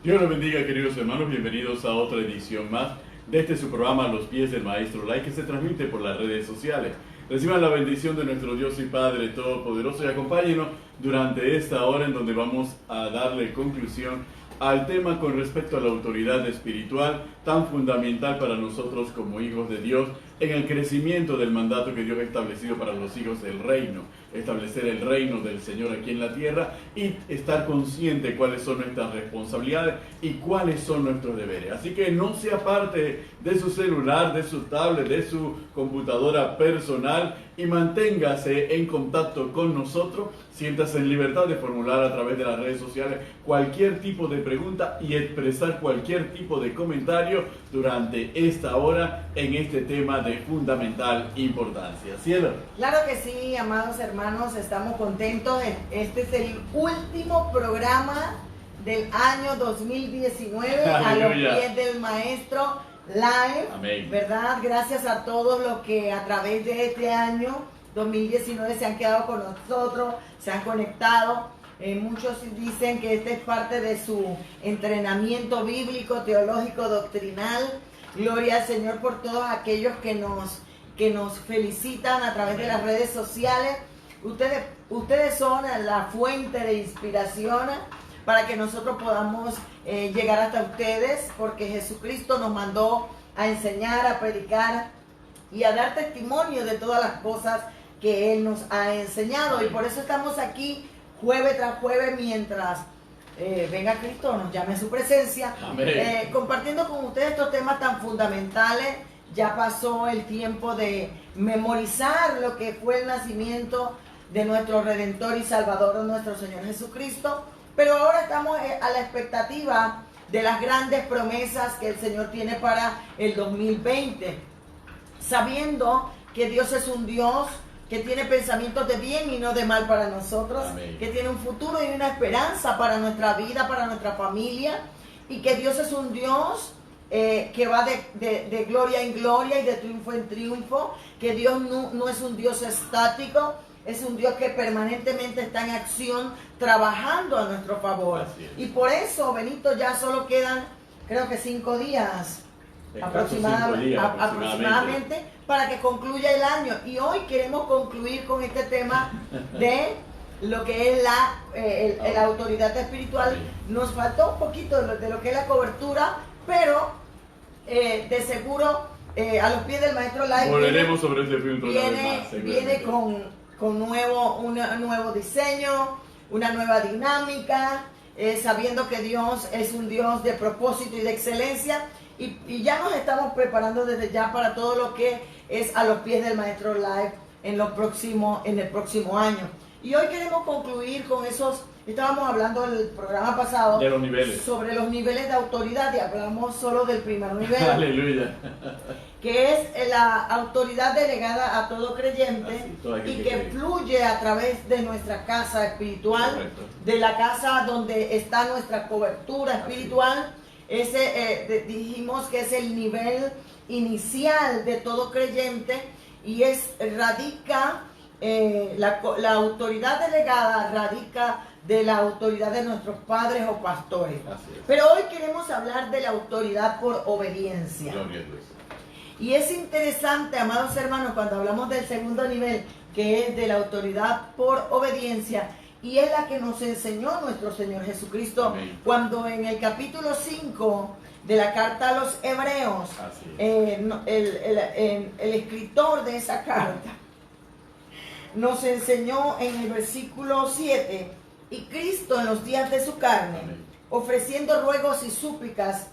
Dios los bendiga, queridos hermanos, bienvenidos a otra edición más de este su programa Los Pies del Maestro Lai, que se transmite por las redes sociales. Reciban la bendición de nuestro Dios y Padre Todopoderoso y acompáñenos durante esta hora en donde vamos a darle conclusión al tema con respecto a la autoridad espiritual tan fundamental para nosotros como hijos de Dios en el crecimiento del mandato que Dios ha establecido para los hijos del reino, establecer el reino del Señor aquí en la tierra y estar consciente de cuáles son nuestras responsabilidades y cuáles son nuestros deberes. Así que no se aparte de su celular, de su tablet, de su computadora personal y manténgase en contacto con nosotros. Siéntase en libertad de formular a través de las redes sociales cualquier tipo de pregunta y expresar cualquier tipo de comentario durante esta hora en este tema de fundamental importancia. ¿Cielo? Claro que sí, amados hermanos, estamos contentos. Este es el último programa del año 2019 a los pies del Maestro Live. Amén. ¿Verdad? Gracias a todos los que a través de este año 2019 se han quedado con nosotros, se han conectado. Muchos dicen que este es parte de su entrenamiento bíblico, teológico, doctrinal. Gloria al Señor por todos aquellos que nos felicitan a través de las redes sociales. Ustedes son la fuente de inspiración para que nosotros podamos llegar hasta ustedes, porque Jesucristo nos mandó a enseñar, a predicar y a dar testimonio de todas las cosas que Él nos ha enseñado. Y por eso estamos aquí jueves tras jueves mientras venga Cristo, nos llame a su presencia, compartiendo con ustedes estos temas tan fundamentales. Ya pasó el tiempo de memorizar lo que fue el nacimiento de nuestro Redentor y Salvador, nuestro Señor Jesucristo, pero ahora estamos a la expectativa de las grandes promesas que el Señor tiene para el 2020, sabiendo que Dios es un Dios que tiene pensamientos de bien y no de mal para nosotros. Amén. Que tiene un futuro y una esperanza para nuestra vida, para nuestra familia, y que Dios es un Dios que va de gloria en gloria y de triunfo en triunfo, que Dios no es un Dios estático, es un Dios que permanentemente está en acción, trabajando a nuestro favor. Y por eso, Benito, ya solo quedan, creo que 5 días. Aproximadamente para que concluya el año, y hoy queremos concluir con este tema de lo que es la autoridad espiritual. Nos faltó un poquito de lo que es la cobertura, pero de seguro a los pies del Maestro Live volveremos sobre ese punto. Viene con un nuevo diseño, una nueva dinámica, sabiendo que Dios es un Dios de propósito y de excelencia. Y ya nos estamos preparando desde ya para todo lo que es a los pies del Maestro Live en el próximo año. Y hoy queremos concluir con esos. Estábamos hablando en el programa pasado de los niveles, sobre los niveles de autoridad, y hablamos solo del primer nivel. Aleluya. Que es la autoridad delegada a todo creyente y que fluye a través de nuestra casa espiritual. Correcto. De la casa donde está nuestra cobertura espiritual. Dijimos que es el nivel inicial de todo creyente, y radica la autoridad delegada radica de la autoridad de nuestros padres o pastores. Pero hoy queremos hablar de la autoridad por obediencia. Gloria a Dios. Y es interesante, amados hermanos, cuando hablamos del segundo nivel, que es de la autoridad por obediencia, y es la que nos enseñó nuestro Señor Jesucristo. Amén. Cuando en el capítulo 5 de la carta a los Hebreos, el escritor de esa carta nos enseñó en el versículo 7, y Cristo en los días de su carne, amén, ofreciendo ruegos y súplicas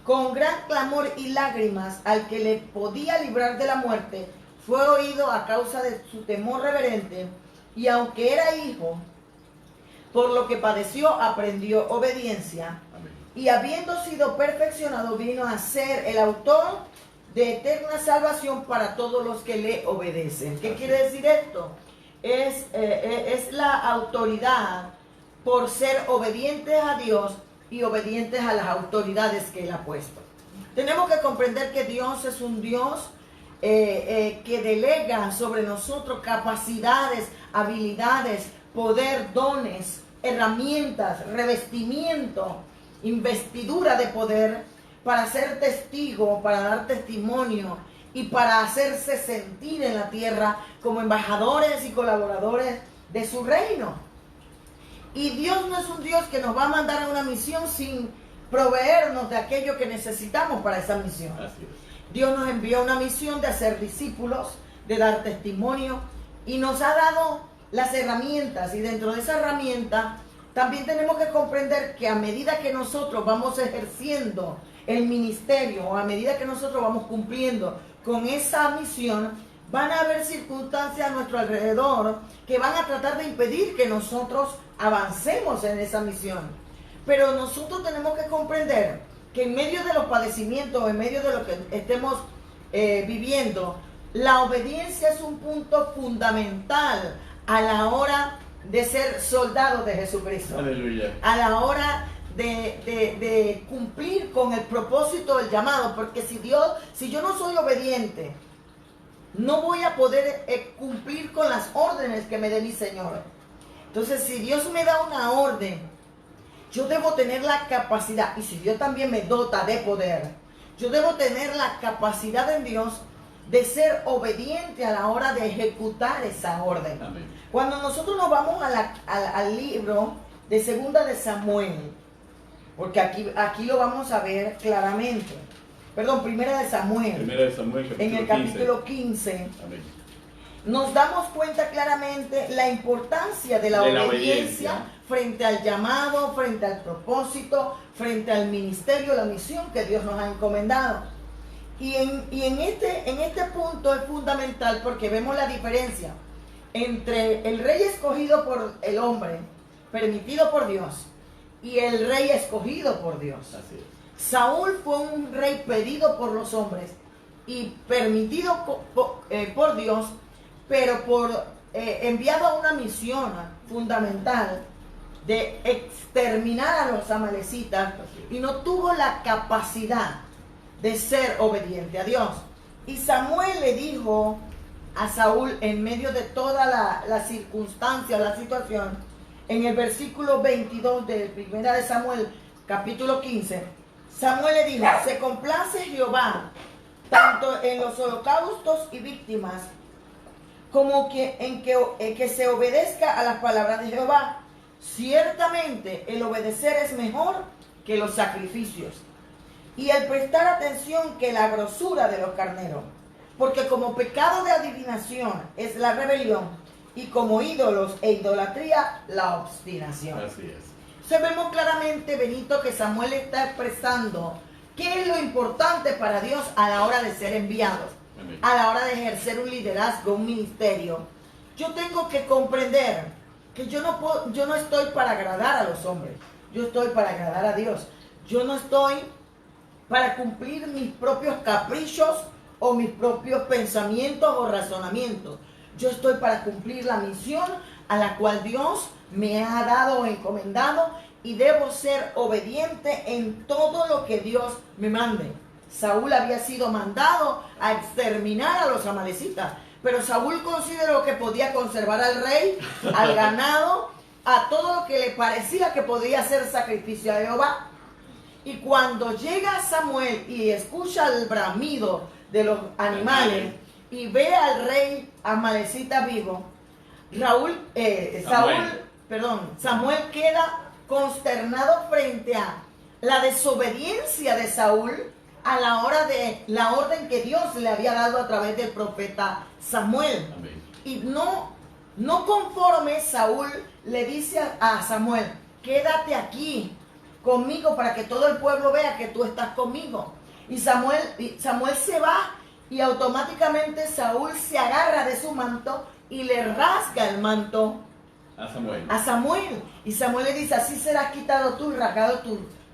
con gran clamor y lágrimas al que le podía librar de la muerte, fue oído a causa de su temor reverente, y aunque era hijo, por lo que padeció, aprendió obediencia. Amén. Y habiendo sido perfeccionado, vino a ser el autor de eterna salvación para todos los que le obedecen. ¿Qué quiere decir esto? Es la autoridad por ser obedientes a Dios y obedientes a las autoridades que Él ha puesto. Tenemos que comprender que Dios es un Dios que delega sobre nosotros capacidades, habilidades, poder, dones, herramientas, revestimiento, investidura de poder para ser testigo, para dar testimonio y para hacerse sentir en la tierra como embajadores y colaboradores de su reino. Y Dios no es un Dios que nos va a mandar a una misión sin proveernos de aquello que necesitamos para esa misión. Así es. Dios nos envió una misión de hacer discípulos, de dar testimonio, y nos ha dado las herramientas, y dentro de esa herramienta también tenemos que comprender que a medida que nosotros vamos ejerciendo el ministerio, o a medida que nosotros vamos cumpliendo con esa misión, van a haber circunstancias a nuestro alrededor que van a tratar de impedir que nosotros avancemos en esa misión. Pero nosotros tenemos que comprender que en medio de los padecimientos, en medio de lo que estemos viviendo, la obediencia es un punto fundamental a la hora de ser soldados de Jesucristo. Aleluya. A la hora de cumplir con el propósito del llamado, porque si yo no soy obediente, no voy a poder cumplir con las órdenes que me dé mi Señor. Entonces, si Dios me da una orden, yo debo tener la capacidad, y si Dios también me dota de poder, yo debo tener la capacidad en Dios de ser obediente a la hora de ejecutar esa orden. Amén. Cuando nosotros nos vamos al libro de Segunda de Samuel, porque aquí lo vamos a ver claramente. Perdón, Primera de Samuel. Primera de Samuel, capítulo En el capítulo 15. Amén. Nos damos cuenta claramente la importancia de la obediencia frente al llamado, frente al propósito, frente al ministerio, la misión que Dios nos ha encomendado. Y en este punto es fundamental porque vemos la diferencia entre el rey escogido por el hombre, permitido por Dios, y el rey escogido por Dios. Así es. Saúl fue un rey pedido por los hombres y permitido por Dios, pero enviado a una misión fundamental de exterminar a los amalecitas, y no tuvo la capacidad de ser obediente a Dios. Y Samuel le dijo a Saúl, en medio de toda la circunstancia, la situación, en el versículo 22 de Primera de Samuel, capítulo 15, Samuel le dijo: se complace Jehová tanto en los holocaustos y víctimas, como en que se obedezca a las palabras de Jehová. Ciertamente el obedecer es mejor que los sacrificios, y el prestar atención que la grosura de los carneros, porque como pecado de adivinación es la rebelión, y como ídolos e idolatría la obstinación. Así es. Entonces vemos claramente, Benito, que Samuel está expresando qué es lo importante para Dios a la hora de ser enviados, Amén. a la hora de ejercer un liderazgo, un ministerio. Yo tengo que comprender que yo no estoy para agradar a los hombres, yo estoy para agradar a Dios. Yo no estoy para cumplir mis propios caprichos o mis propios pensamientos o razonamientos. Yo estoy para cumplir la misión a la cual Dios me ha dado o encomendado, y debo ser obediente en todo lo que Dios me mande. Saúl había sido mandado a exterminar a los amalecitas, pero Saúl consideró que podía conservar al rey, al ganado, a todo lo que le parecía que podía ser sacrificio a Jehová. Y cuando llega Samuel y escucha el bramido de los animales y ve al rey amalecita vivo, Samuel queda consternado frente a la desobediencia de Saúl a la hora de la orden que Dios le había dado a través del profeta Samuel. Amén. Y no conforme, Saúl le dice a Samuel: quédate aquí conmigo para que todo el pueblo vea que tú estás conmigo. Y Samuel se va, y automáticamente Saúl se agarra de su manto y le rasga el manto a Samuel. Y Samuel le dice: así serás quitado tú y rasgado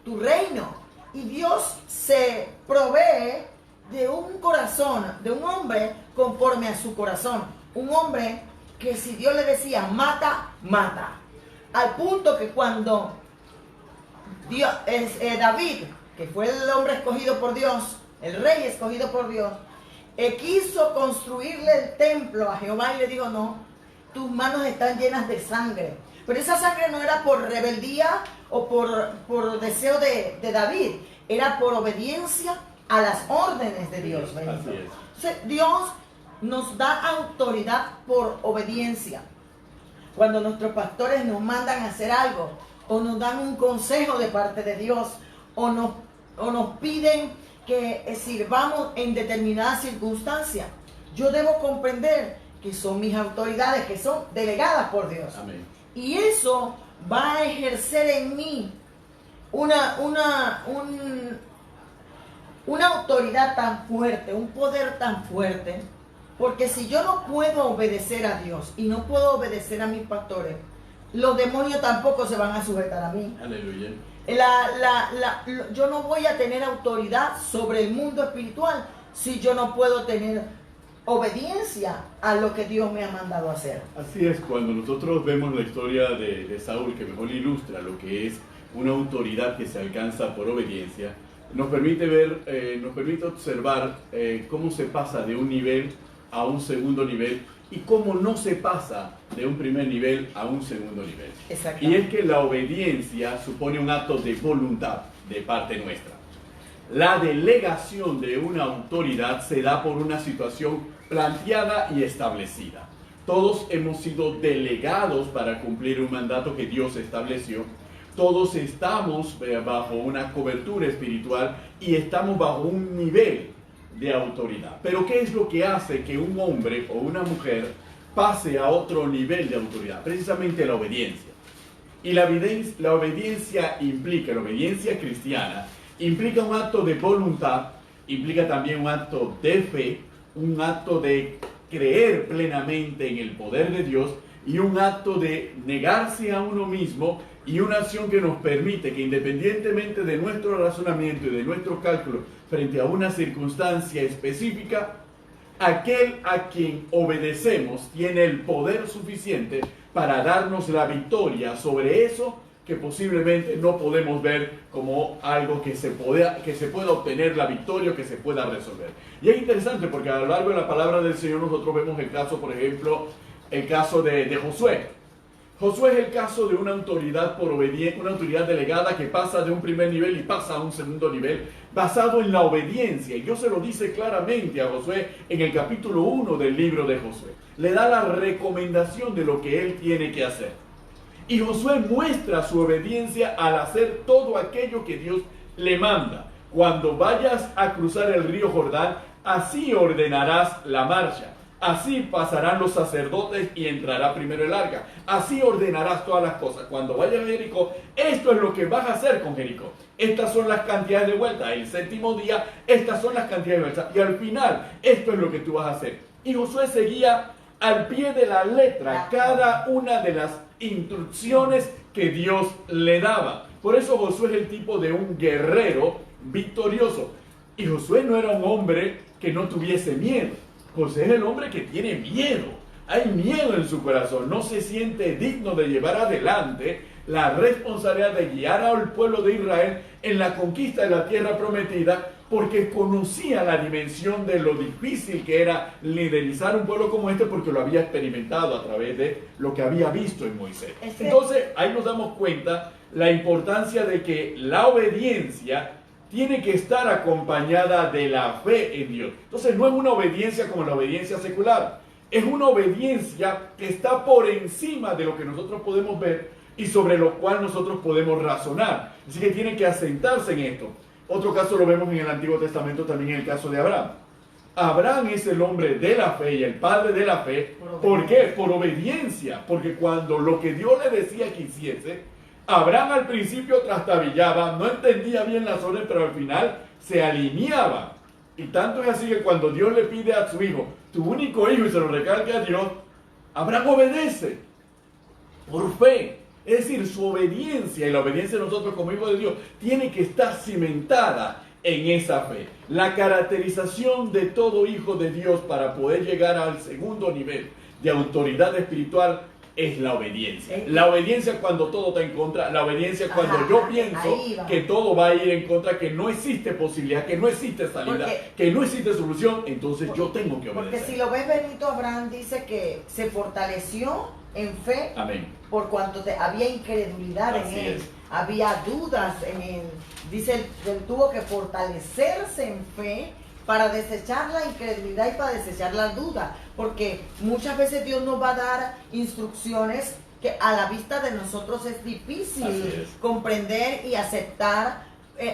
tu reino. Y Dios se provee de un corazón, de un hombre conforme a su corazón. Un hombre que, si Dios le decía mata, mata. Al punto que cuando David, que fue el hombre escogido por Dios, el rey escogido por Dios, quiso construirle el templo a Jehová, y le dijo: no, tus manos están llenas de sangre. Pero esa sangre no era por rebeldía o por deseo de David, era por obediencia a las órdenes de Dios. Así es. Entonces, Dios nos da autoridad por obediencia. Cuando nuestros pastores nos mandan a hacer algo, o nos dan un consejo de parte de Dios, o nos piden que sirvamos en determinadas circunstancias, yo debo comprender que son mis autoridades, que son delegadas por Dios. Amén. Y eso va a ejercer en mí una autoridad tan fuerte, un poder tan fuerte, porque si yo no puedo obedecer a Dios y no puedo obedecer a mis pastores, los demonios tampoco se van a sujetar a mí. Aleluya. Yo no voy a tener autoridad sobre el mundo espiritual si yo no puedo tener obediencia a lo que Dios me ha mandado a hacer. Así es, cuando nosotros vemos la historia de Saúl, que mejor ilustra lo que es una autoridad que se alcanza por obediencia, nos permite ver, nos permite observar cómo se pasa de un nivel a un segundo nivel y cómo no se pasa de un primer nivel a un segundo nivel. Y es que la obediencia supone un acto de voluntad de parte nuestra. La delegación de una autoridad se da por una situación planteada y establecida. Todos hemos sido delegados para cumplir un mandato que Dios estableció. Todos estamos bajo una cobertura espiritual y estamos bajo un nivel de autoridad. Pero ¿qué es lo que hace que un hombre o una mujer pase a otro nivel de autoridad? Precisamente la obediencia. Y la obediencia implica, la obediencia cristiana, implica un acto de voluntad, implica también un acto de fe, un acto de creer plenamente en el poder de Dios y un acto de negarse a uno mismo y una acción que nos permite que independientemente de nuestro razonamiento y de nuestro cálculo frente a una circunstancia específica, aquel a quien obedecemos tiene el poder suficiente para darnos la victoria sobre eso que posiblemente no podemos ver como algo que se pueda obtener la victoria o que se pueda resolver. Y es interesante porque a lo largo de la palabra del Señor nosotros vemos el caso, por ejemplo, el caso de Josué. Josué es el caso de una autoridad por obediencia, una autoridad delegada que pasa de un primer nivel y pasa a un segundo nivel, basado en la obediencia. Y Dios se lo dice claramente a Josué en el capítulo 1 del libro de Josué. Le da la recomendación de lo que él tiene que hacer. Y Josué muestra su obediencia al hacer todo aquello que Dios le manda. Cuando vayas a cruzar el río Jordán, así ordenarás la marcha. Así pasarán los sacerdotes y entrará primero el arca. Así ordenarás todas las cosas. Cuando vayas a Jericó, esto es lo que vas a hacer con Jericó. Estas son las cantidades de vueltas. El séptimo día, estas son las cantidades de vueltas. Y al final, esto es lo que tú vas a hacer. Y Josué seguía al pie de la letra cada una de las instrucciones que Dios le daba. Por eso Josué es el tipo de un guerrero victorioso. Y Josué no era un hombre que no tuviese miedo. José es el hombre que tiene miedo. Hay miedo en su corazón. No se siente digno de llevar adelante la responsabilidad de guiar al pueblo de Israel en la conquista de la tierra prometida, porque conocía la dimensión de lo difícil que era liderizar un pueblo como este, porque lo había experimentado a través de lo que había visto en Moisés. Entonces, ahí nos damos cuenta la importancia de que la obediencia tiene que estar acompañada de la fe en Dios. Entonces no es una obediencia como la obediencia secular. Es una obediencia que está por encima de lo que nosotros podemos ver y sobre lo cual nosotros podemos razonar. Así que tiene que asentarse en esto. Otro caso lo vemos en el Antiguo Testamento, también en el caso de Abraham. Abraham es el hombre de la fe y el padre de la fe. ¿Por qué? Por obediencia. Porque cuando lo que Dios le decía que hiciese, Abraham al principio trastabillaba, no entendía bien las órdenes, pero al final se alineaba. Y tanto es así que cuando Dios le pide a su hijo, tu único hijo, y se lo recalca a Dios, Abraham obedece por fe. Es decir, su obediencia y la obediencia de nosotros como hijos de Dios tiene que estar cimentada en esa fe. La caracterización de todo hijo de Dios para poder llegar al segundo nivel de autoridad espiritual es la obediencia. La obediencia cuando todo está en contra, la obediencia cuando yo pienso que todo va a ir en contra, que no existe posibilidad, que no existe salida, que no existe solución, entonces yo tengo que obedecer. Porque si lo ves, Benito, Abraham dice que se fortaleció en fe. Amén. Por cuanto había incredulidad Así en él, es. había dudas en él. Dice, él tuvo que fortalecerse en fe para desechar la incredulidad y para desechar la duda, porque muchas veces Dios nos va a dar instrucciones que a la vista de nosotros es difícil comprender y aceptar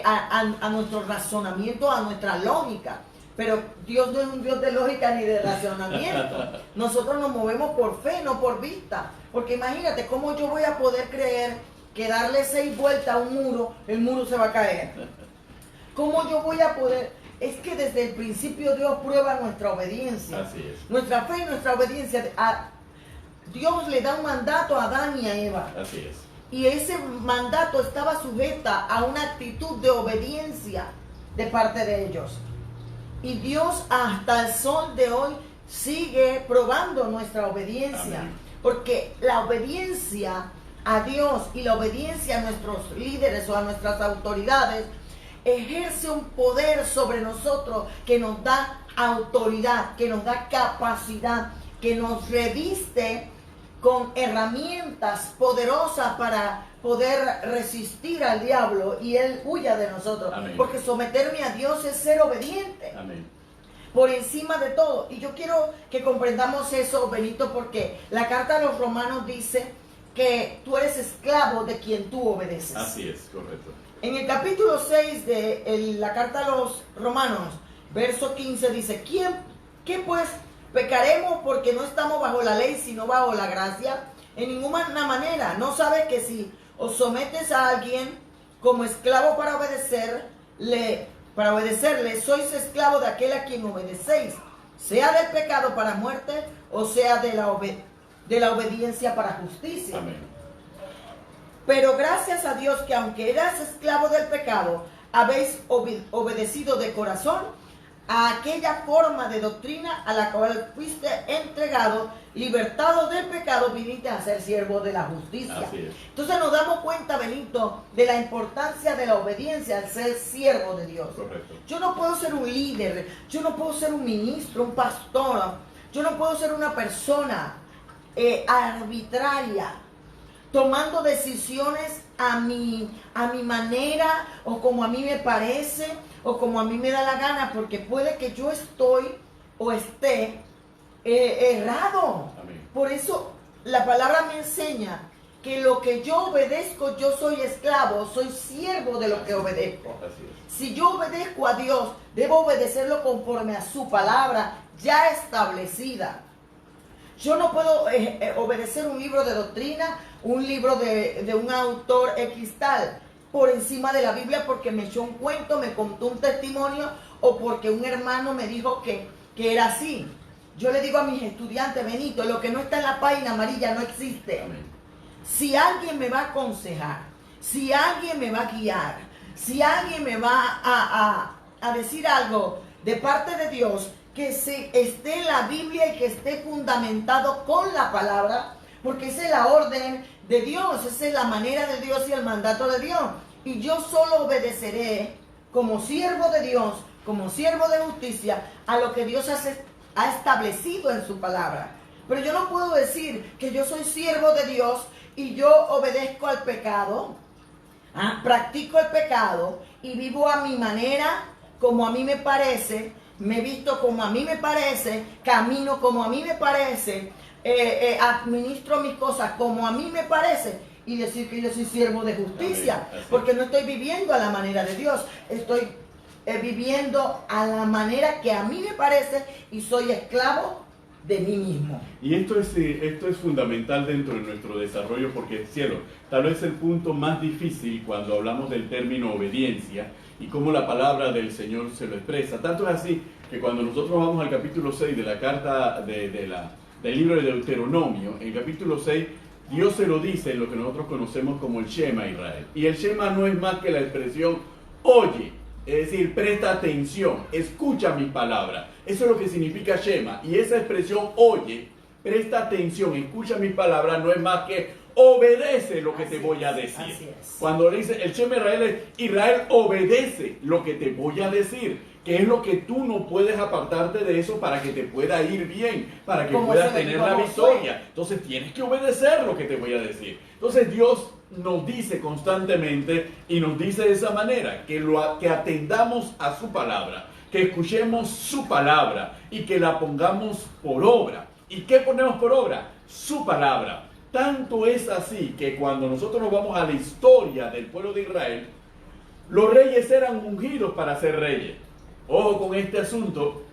a nuestro razonamiento, a nuestra lógica. Pero Dios no es un Dios de lógica ni de razonamiento. Nosotros nos movemos por fe, no por vista. Porque imagínate, ¿cómo yo voy a poder creer que darle 6 vueltas a un muro, el muro se va a caer? ¿Cómo yo voy a poder? Es que desde el principio Dios prueba nuestra obediencia. Así es. Nuestra fe y nuestra obediencia. Dios le da un mandato a Adán y a Eva. Así es. Y ese mandato estaba sujeta a una actitud de obediencia de parte de ellos. Y Dios hasta el sol de hoy sigue probando nuestra obediencia. Amén. Porque la obediencia a Dios y la obediencia a nuestros líderes o a nuestras autoridades ejerce un poder sobre nosotros que nos da autoridad, que nos da capacidad, que nos reviste con herramientas poderosas para poder resistir al diablo y él huya de nosotros. Amén. Porque someterme a Dios es ser obediente. Amén. Por encima de todo. Y yo quiero que comprendamos eso, Benito, porque la carta a los Romanos dice que tú eres esclavo de quien tú obedeces. Así es, correcto. En el capítulo 6 de la carta a los Romanos, verso 15 dice, ¿qué pues pecaremos porque no estamos bajo la ley sino bajo la gracia? En ninguna manera. ¿No sabes que si os sometes a alguien como esclavo para obedecerle, sois esclavo de aquel a quien obedecéis, sea del pecado para muerte o sea de la obediencia para justicia? Amén. Pero gracias a Dios que aunque eras esclavo del pecado, habéis obedecido de corazón a aquella forma de doctrina a la cual fuiste entregado, libertado del pecado, viniste a ser siervo de la justicia. Así es. Entonces nos damos cuenta, Benito, de la importancia de la obediencia al ser siervo de Dios. Correcto. Yo no puedo ser un líder, yo no puedo ser un ministro, un pastor, yo no puedo ser una persona arbitraria, tomando decisiones a mi manera o como a mí me parece o como a mí me da la gana, porque puede que yo esté errado. Amén. Por eso la palabra me enseña que lo que yo obedezco, yo soy esclavo, soy siervo de lo que obedezco. Así es. Si yo obedezco a Dios, debo obedecerlo conforme a su palabra ya establecida. Yo no puedo obedecer un libro de doctrina, un libro de un autor X tal, por encima de la Biblia porque me echó un cuento, me contó un testimonio o porque un hermano me dijo que era así. Yo le digo a mis estudiantes, Benito, lo que no está en la página amarilla no existe. Amén. Si alguien me va a aconsejar, si alguien me va a guiar, si alguien me va a decir algo de parte de Dios, que esté en la Biblia y que esté fundamentado con la palabra, porque esa es la orden de Dios, esa es la manera de Dios y el mandato de Dios. Y yo solo obedeceré como siervo de Dios, como siervo de justicia, a lo que Dios ha establecido en su palabra. Pero yo no puedo decir que yo soy siervo de Dios y yo obedezco al pecado, practico el pecado y vivo a mi manera, como a mí me parece, me visto como a mí me parece, camino como a mí me parece, administro mis cosas como a mí me parece y decir que yo soy siervo de justicia, porque no estoy viviendo a la manera de Dios, estoy viviendo a la manera que a mí me parece y soy esclavo de mí mismo. Y esto es fundamental dentro de nuestro desarrollo porque, cielo, tal vez el punto más difícil cuando hablamos del término obediencia y cómo la palabra del Señor se lo expresa. Tanto es así que cuando nosotros vamos al capítulo 6 de la carta del libro de Deuteronomio, en el capítulo 6, Dios se lo dice en lo que nosotros conocemos como el Shema Israel. Y el Shema no es más que la expresión oye, es decir, presta atención, escucha mi palabra. Eso es lo que significa Shema. Y esa expresión oye, presta atención, escucha mi palabra, no es más que obedece lo que te voy a decir. Así es. Cuando le dice el Shema Israel es Israel obedece lo que te voy a decir. ¿Qué es lo que tú no puedes apartarte de eso para que te pueda ir bien, para que Como puedas se le tener dijo a la Josué. victoria? Entonces tienes que obedecer lo que te voy a decir. Entonces Dios nos dice constantemente y nos dice de esa manera, que atendamos a su palabra, que escuchemos su palabra y que la pongamos por obra. ¿Y qué ponemos por obra? Su palabra. Tanto es así que cuando nosotros nos vamos a la historia del pueblo de Israel, los reyes eran ungidos para ser reyes. Ojo con este asunto,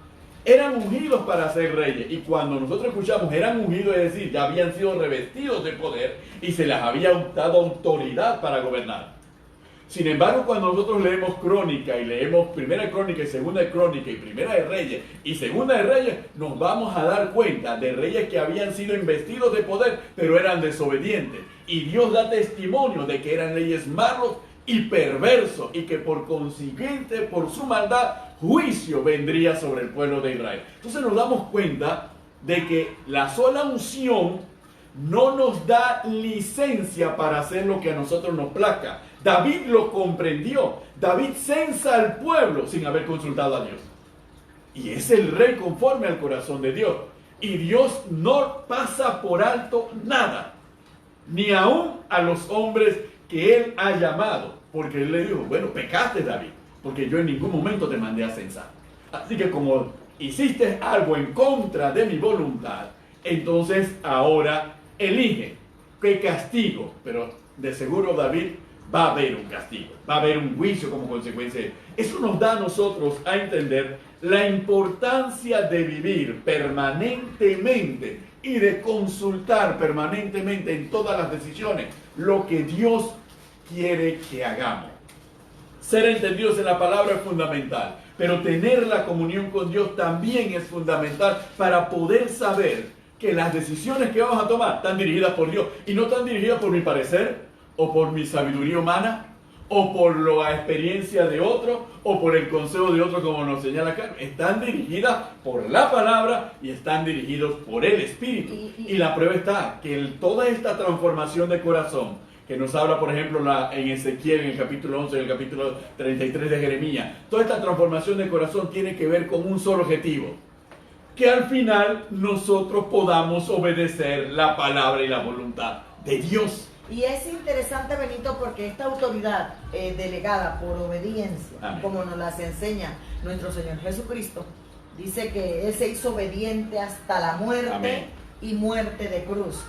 eran ungidos para ser reyes. Y cuando nosotros escuchamos eran ungidos, es decir, ya habían sido revestidos de poder y se les había dado autoridad para gobernar. Sin embargo, cuando nosotros leemos Crónica y leemos Primera Crónica y Segunda Crónica y Primera de Reyes y Segunda de Reyes, nos vamos a dar cuenta de reyes que habían sido investidos de poder, pero eran desobedientes. Y Dios da testimonio de que eran reyes malos y perversos y que por consiguiente, por su maldad, juicio vendría sobre el pueblo de Israel. Entonces nos damos cuenta de que la sola unción no nos da licencia para hacer lo que a nosotros nos plazca. David lo comprendió. David censa al pueblo sin haber consultado a Dios. Y es el rey conforme al corazón de Dios. Y Dios no pasa por alto nada, ni aún a los hombres que él ha llamado. Porque él le dijo, bueno, pecaste, David, porque yo en ningún momento te mandé a censar. Así que como hiciste algo en contra de mi voluntad, entonces ahora elige qué castigo. Pero de seguro, David, va a haber un castigo, va a haber un juicio como consecuencia. Eso nos da a nosotros a entender la importancia de vivir permanentemente y de consultar permanentemente en todas las decisiones lo que Dios quiere que hagamos. Ser entendidos en la palabra es fundamental, pero tener la comunión con Dios también es fundamental para poder saber que las decisiones que vamos a tomar están dirigidas por Dios y no están dirigidas por mi parecer, o por mi sabiduría humana, o por la experiencia de otro, o por el consejo de otro, como nos señala acá. Están dirigidas por la palabra y están dirigidos por el Espíritu. Y la prueba está que toda esta transformación de corazón, que nos habla, por ejemplo, en Ezequiel, en el capítulo 11, en el capítulo 33 de Jeremías, toda esta transformación de corazón tiene que ver con un solo objetivo: que al final nosotros podamos obedecer la palabra y la voluntad de Dios. Y es interesante, Benito, porque esta autoridad delegada por obediencia, Amén, como nos las enseña nuestro Señor Jesucristo, dice que Él se hizo obediente hasta la muerte. Amén. Y muerte de cruz.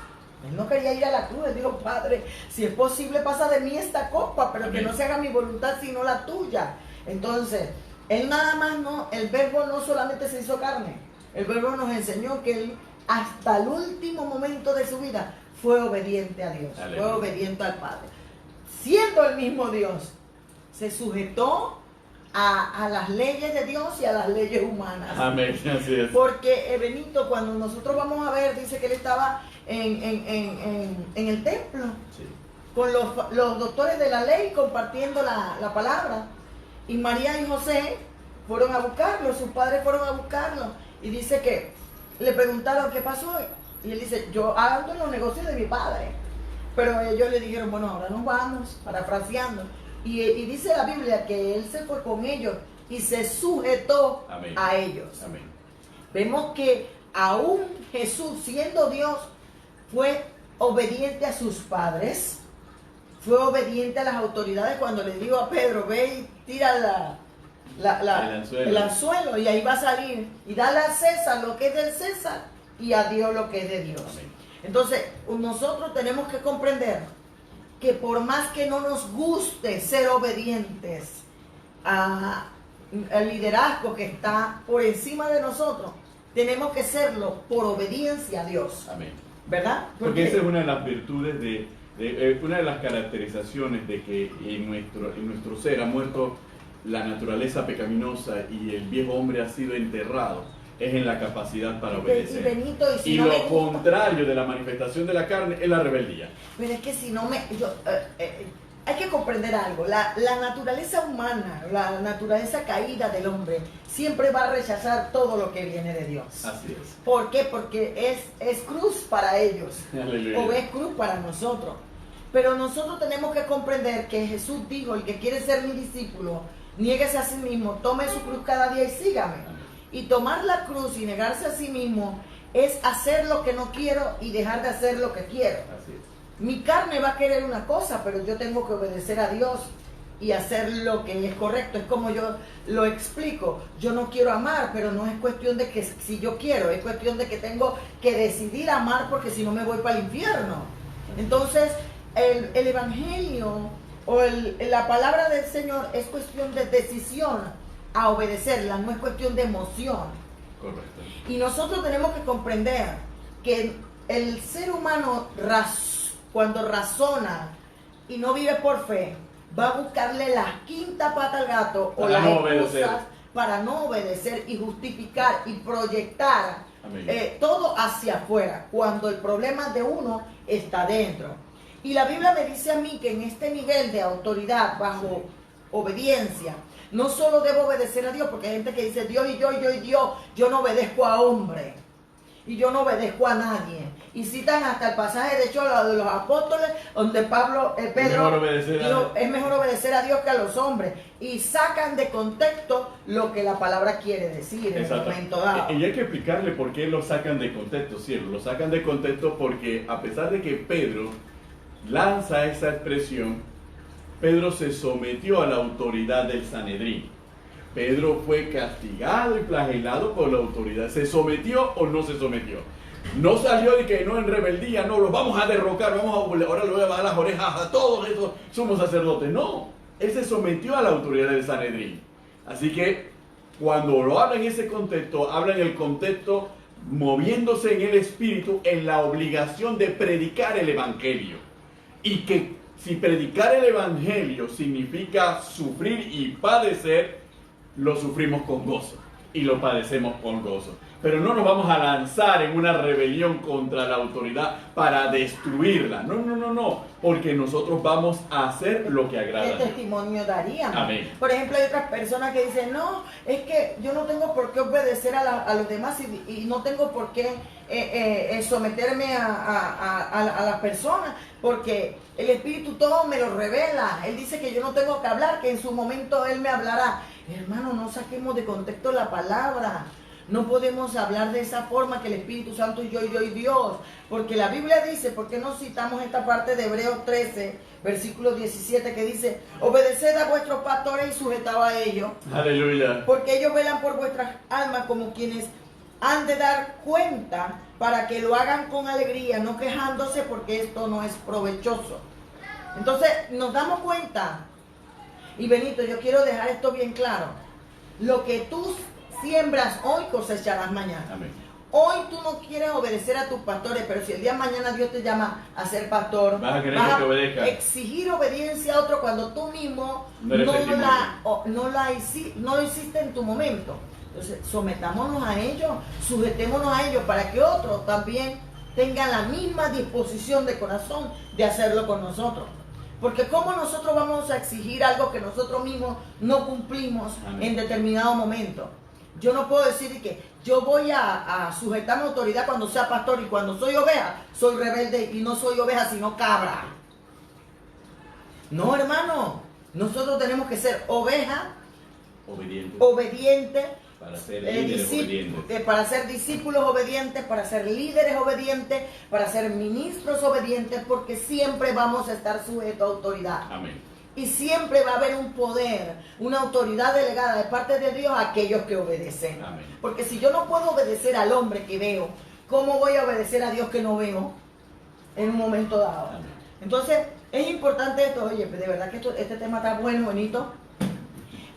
Él no quería ir a la cruz. Él dijo, Padre, si es posible, pasa de mí esta copa, pero amén, que no se haga mi voluntad sino la tuya. Entonces, Él nada más el verbo no solamente se hizo carne. El verbo nos enseñó que Él hasta el último momento de su vida fue obediente a Dios. Aleluya. Fue obediente al Padre. Siendo el mismo Dios, se sujetó a las leyes de Dios y a las leyes humanas. Amén, así es. Porque Benito, cuando nosotros vamos a ver, dice que él estaba en el templo, sí, con los doctores de la ley compartiendo la palabra. Y María y José fueron a buscarlo, sus padres fueron a buscarlo. Y dice que le preguntaron qué pasó. Y él dice, yo ando en los negocios de mi padre. Pero ellos le dijeron, bueno, ahora nos vamos, parafraseando. Y dice la Biblia que él se fue con ellos y se sujetó, amén, a ellos. Amén. Vemos que aún Jesús, siendo Dios, fue obediente a sus padres, fue obediente a las autoridades cuando le dijo a Pedro, ve y tira el anzuelo y ahí va a salir. Y dale a César lo que es del César y a Dios lo que es de Dios. Amén. Entonces, nosotros tenemos que comprender que por más que no nos guste ser obedientes al liderazgo que está por encima de nosotros, tenemos que serlo por obediencia a Dios. Amén. ¿Verdad? Porque esa es una de las virtudes, una de las caracterizaciones de que en nuestro ser ha muerto la naturaleza pecaminosa y el viejo hombre ha sido enterrado. Es en la capacidad para obedecer. Benito, y no lo contrario de la manifestación de la carne es la rebeldía. Pero es que si no hay que comprender algo. La naturaleza humana, la naturaleza caída del hombre, siempre va a rechazar todo lo que viene de Dios. Así es. ¿Por qué? Porque es cruz para ellos. Aleluya. O es cruz para nosotros. Pero nosotros tenemos que comprender que Jesús dijo, el que quiere ser mi discípulo, niéguese a sí mismo, tome su cruz cada día y sígame. Y tomar la cruz y negarse a sí mismo es hacer lo que no quiero y dejar de hacer lo que quiero. Así es. Mi carne va a querer una cosa, pero yo tengo que obedecer a Dios y hacer lo que es correcto. Es como yo lo explico. Yo no quiero amar, pero no es cuestión de que si yo quiero, es cuestión de que tengo que decidir amar, porque si no me voy para el infierno. Entonces, el evangelio o la palabra del Señor es cuestión de decisión a obedecerla, no es cuestión de emoción. Correcto. Y nosotros tenemos que comprender que el ser humano cuando razona y no vive por fe, va a buscarle la quinta pata al gato o las excusas para no obedecer y justificar y proyectar todo hacia afuera, cuando el problema de uno está dentro. Y la Biblia me dice a mí que en este nivel de autoridad, bajo obediencia, no solo debo obedecer a Dios, porque hay gente que dice Dios y Dios, yo no obedezco a hombre y yo no obedezco a nadie. Y citan hasta el pasaje, de hecho, lo de los apóstoles, donde Pedro dijo, es mejor obedecer a Dios que a los hombres. Y sacan de contexto lo que la palabra quiere decir en el momento dado. Y hay que explicarle por qué lo sacan de contexto, ¿cierto? Lo sacan de contexto porque a pesar de que Pedro lanza esa expresión, Pedro se sometió a la autoridad del Sanedrín. Pedro fue castigado y flagelado por la autoridad. ¿Se sometió o no se sometió? No salió de que no en rebeldía, no, los vamos a derrocar, ahora le voy a bajar las orejas a todos esos sumos sacerdotes. No, él se sometió a la autoridad del Sanedrín. Así que cuando lo habla en ese contexto, habla en el contexto moviéndose en el espíritu, en la obligación de predicar el evangelio. Y que si predicar el evangelio significa sufrir y padecer, lo sufrimos con gozo y lo padecemos con gozo. Pero no nos vamos a lanzar en una rebelión contra la autoridad para destruirla. No, porque nosotros vamos a hacer lo que agrada a Dios. ¿Qué testimonio daríamos? Amén. Por ejemplo, hay otras personas que dicen, no, es que yo no tengo por qué obedecer a los demás y no tengo por qué someterme a las personas, porque el Espíritu todo me lo revela. Él dice que yo no tengo que hablar, que en su momento Él me hablará. Hermano, no saquemos de contexto la palabra. No podemos hablar de esa forma, que el Espíritu Santo y yo y Dios. Porque la Biblia dice, ¿por qué no citamos esta parte de Hebreos 13, versículo 17, que dice, obedeced a vuestros pastores y sujetaos a ellos? Aleluya. Porque ellos velan por vuestras almas como quienes han de dar cuenta, para que lo hagan con alegría, no quejándose, porque esto no es provechoso. Entonces, nos damos cuenta. Y Benito, yo quiero dejar esto bien claro. Lo que tú siembras hoy, cosecharás mañana. Amén. Hoy tú no quieres obedecer a tus pastores, pero si el día de mañana Dios te llama a ser pastor, vas a querer que te obedezca. Exigir obediencia a otro cuando tú mismo no lo hiciste en tu momento. Entonces, sometámonos a ellos, sujetémonos a ellos, para que otros también tengan la misma disposición de corazón de hacerlo con nosotros. Porque ¿cómo nosotros vamos a exigir algo que nosotros mismos no cumplimos en determinado momento? Yo no puedo decir que yo voy a sujetar mi autoridad cuando sea pastor, y cuando soy oveja, soy rebelde y no soy oveja sino cabra. No, hermano, nosotros tenemos que ser oveja obediente, para ser líderes obedientes, para ser discípulos obedientes, para ser líderes obedientes, para ser ministros obedientes, porque siempre vamos a estar sujetos a autoridad. Amén. Y siempre va a haber un poder, una autoridad delegada de parte de Dios a aquellos que obedecen. Amén. Porque si yo no puedo obedecer al hombre que veo, ¿cómo voy a obedecer a Dios que no veo en un momento dado? Amén. Entonces, es importante esto. Oye, de verdad que este tema está bueno, bonito.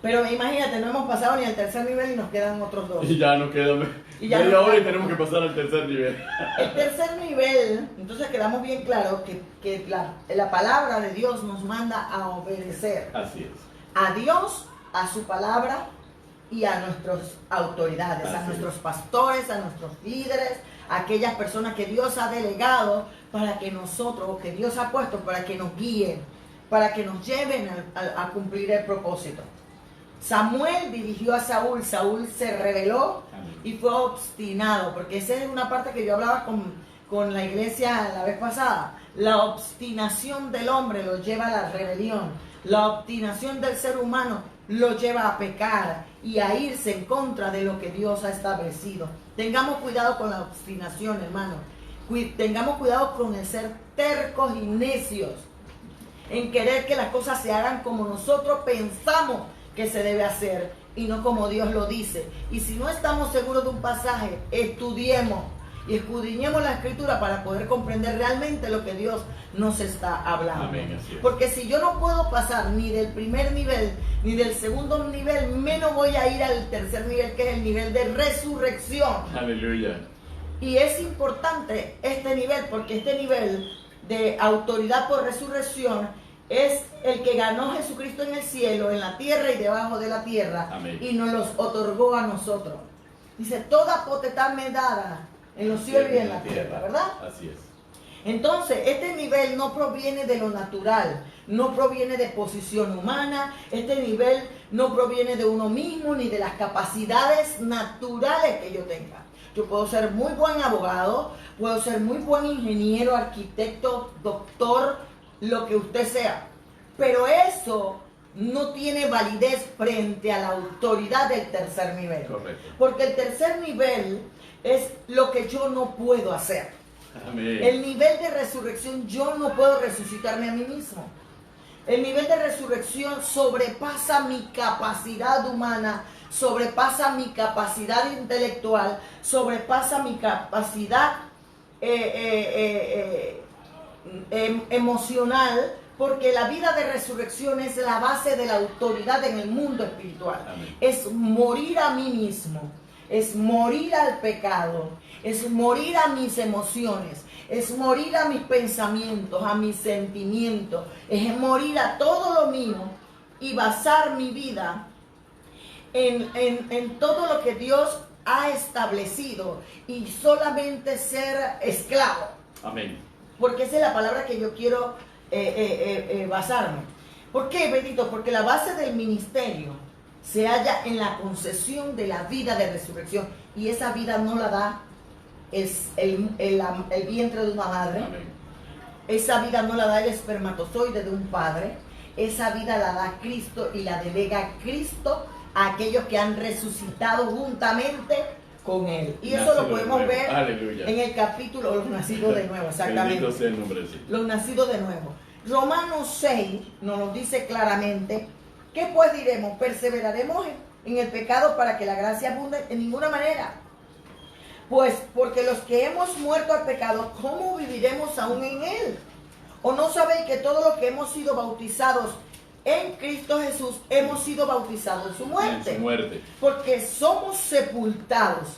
Pero imagínate, no hemos pasado ni al tercer nivel y nos quedan otros dos. Y ya nos queda media hora y tenemos que pasar al tercer nivel. El tercer nivel, entonces quedamos bien claros que la palabra de Dios nos manda a obedecer. Así es. A Dios, a su palabra y a nuestras autoridades, a nuestros pastores, a nuestros líderes, a aquellas personas que Dios ha delegado para que nosotros, o que Dios ha puesto para que nos guíen, para que nos lleven a cumplir el propósito. Samuel dirigió a Saúl, Saúl se rebeló y fue obstinado, porque esa es una parte que yo hablaba con la iglesia la vez pasada. La obstinación del hombre lo lleva a la rebelión. La obstinación del ser humano lo lleva a pecar y a irse en contra de lo que Dios ha establecido. Tengamos cuidado con la obstinación, hermano. Tengamos cuidado con el ser tercos y necios, en querer que las cosas se hagan como nosotros pensamos que se debe hacer y no como Dios lo dice. Y si no estamos seguros de un pasaje, estudiemos y escudriñemos la Escritura para poder comprender realmente lo que Dios nos está hablando. Amén, así es. Porque si yo no puedo pasar ni del primer nivel ni del segundo nivel, menos voy a ir al tercer nivel, que es el nivel de resurrección. Aleluya. Y es importante este nivel, porque este nivel de autoridad por resurrección es el que ganó Jesucristo en el cielo, en la tierra y debajo de la tierra. Amén. Y nos los otorgó a nosotros. Dice, toda potestad me dada en los cielos y en la tierra, ¿verdad? Así es. Entonces, este nivel no proviene de lo natural, no proviene de posición humana, este nivel no proviene de uno mismo ni de las capacidades naturales que yo tenga. Yo puedo ser muy buen abogado, puedo ser muy buen ingeniero, arquitecto, doctor, lo que usted sea, pero eso no tiene validez frente a la autoridad del tercer nivel. Correcto. Porque el tercer nivel es lo que yo no puedo hacer. Amén. El nivel de resurrección, yo no puedo resucitarme a mí mismo. El nivel de resurrección sobrepasa mi capacidad humana, sobrepasa mi capacidad intelectual, sobrepasa mi capacidad emocional, porque la vida de resurrección es la base de la autoridad en el mundo espiritual. Amén. Es morir a mí mismo, es morir al pecado, es morir a mis emociones, es morir a mis pensamientos, a mis sentimientos, es morir a todo lo mío y basar mi vida en todo lo que Dios ha establecido y solamente ser esclavo. Amén. Porque esa es la palabra que yo quiero basarme. ¿Por qué, Benito? Porque la base del ministerio se halla en la concesión de la vida de resurrección, y esa vida no la da el vientre de una madre. Amén. Esa vida no la da el espermatozoide de un padre. Esa vida la da Cristo y la delega Cristo a aquellos que han resucitado juntamente con Él. Y eso lo podemos ver en el capítulo Los nacidos de nuevo, exactamente. Bendito sea el nombre, sí. Los nacidos de nuevo. Romanos 6 nos lo dice claramente. ¿Qué pues diremos? ¿Perseveraremos en el pecado para que la gracia abunde? En ninguna manera. Pues porque los que hemos muerto al pecado, ¿cómo viviremos aún en él? ¿O no sabéis que todos los que hemos sido bautizados en Cristo Jesús hemos sido bautizados en su muerte? En su muerte. Porque somos sepultados,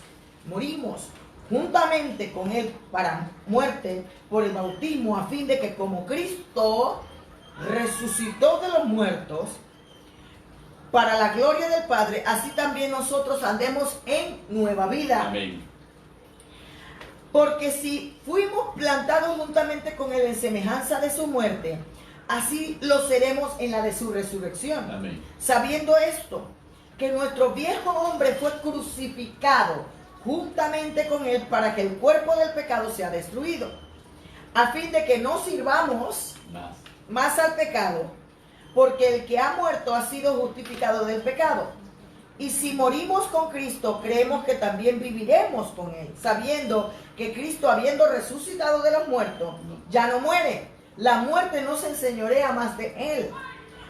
morimos juntamente con él para muerte por el bautismo, a fin de que como Cristo resucitó de los muertos para la gloria del Padre, así también nosotros andemos en nueva vida. Amén. Porque si fuimos plantados juntamente con él en semejanza de su muerte, así lo seremos en la de su resurrección. Amén. Sabiendo esto, que nuestro viejo hombre fue crucificado juntamente con él para que el cuerpo del pecado sea destruido, a fin de que no sirvamos más al pecado, porque el que ha muerto ha sido justificado del pecado. Y si morimos con Cristo, creemos que también viviremos con Él, sabiendo que Cristo, habiendo resucitado de los muertos, ya no muere. La muerte no se enseñorea más de Él,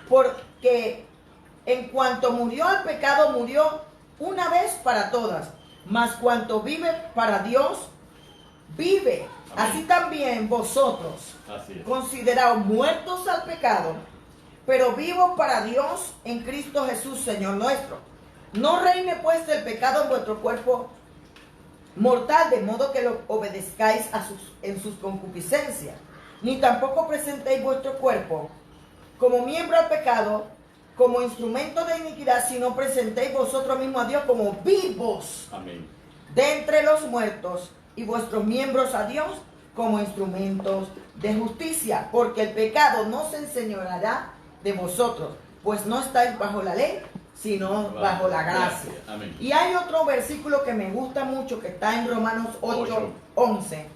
porque en cuanto murió al pecado, murió una vez para todas, mas cuanto vive para Dios, vive. Amén. Así también vosotros, consideraos muertos al pecado, pero vivos para Dios en Cristo Jesús, Señor nuestro. No reine pues el pecado en vuestro cuerpo mortal, de modo que lo obedezcáis en sus concupiscencias, ni tampoco presentéis vuestro cuerpo como miembro al pecado, como instrumento de iniquidad, sino presentéis vosotros mismos a Dios como vivos. Amén. De entre los muertos, y vuestros miembros a Dios como instrumentos de justicia, porque el pecado no se enseñoreará de vosotros, pues no estáis bajo la ley, sino bajo la gracia. Amén. Y hay otro versículo que me gusta mucho, que está en Romanos 8:11,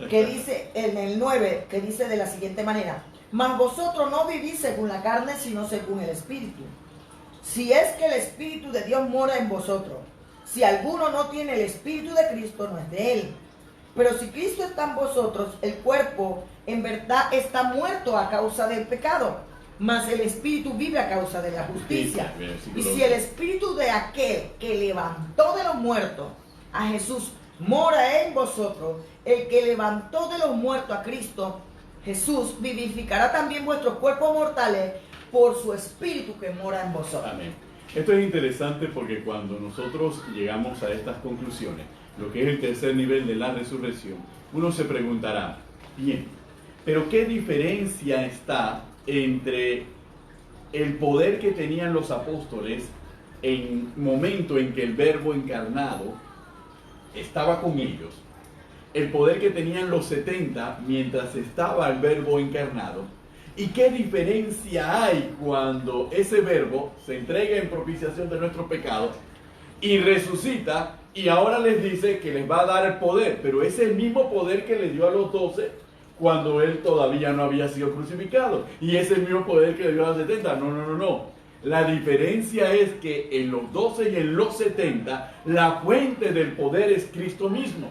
que dice, en el 9, que dice de la siguiente manera: Mas vosotros no vivís según la carne, sino según el Espíritu. Si es que el Espíritu de Dios mora en vosotros. Si alguno no tiene el Espíritu de Cristo, no es de él. Pero si Cristo está en vosotros, el cuerpo en verdad está muerto a causa del pecado, mas el Espíritu vive a causa de la justicia. Y si el Espíritu de aquel que levantó de los muertos a Jesús mora en vosotros, el que levantó de los muertos a Cristo Jesús vivificará también vuestros cuerpos mortales por su Espíritu que mora en vosotros. Amén. Esto es interesante porque cuando nosotros llegamos a estas conclusiones, lo que es el tercer nivel de la resurrección, uno se preguntará, bien, pero ¿qué diferencia está entre el poder que tenían los apóstoles en el momento en que el Verbo encarnado estaba con ellos, el poder que tenían los 70 mientras estaba el Verbo encarnado, y qué diferencia hay cuando ese Verbo se entrega en propiciación de nuestros pecados y resucita y ahora les dice que les va a dar el poder, pero es el mismo poder que le dio a los 12 cuando él todavía no había sido crucificado, y es el mismo poder que le dio a los 70. No. La diferencia es que en los 12 y en los 70 la fuente del poder es Cristo mismo.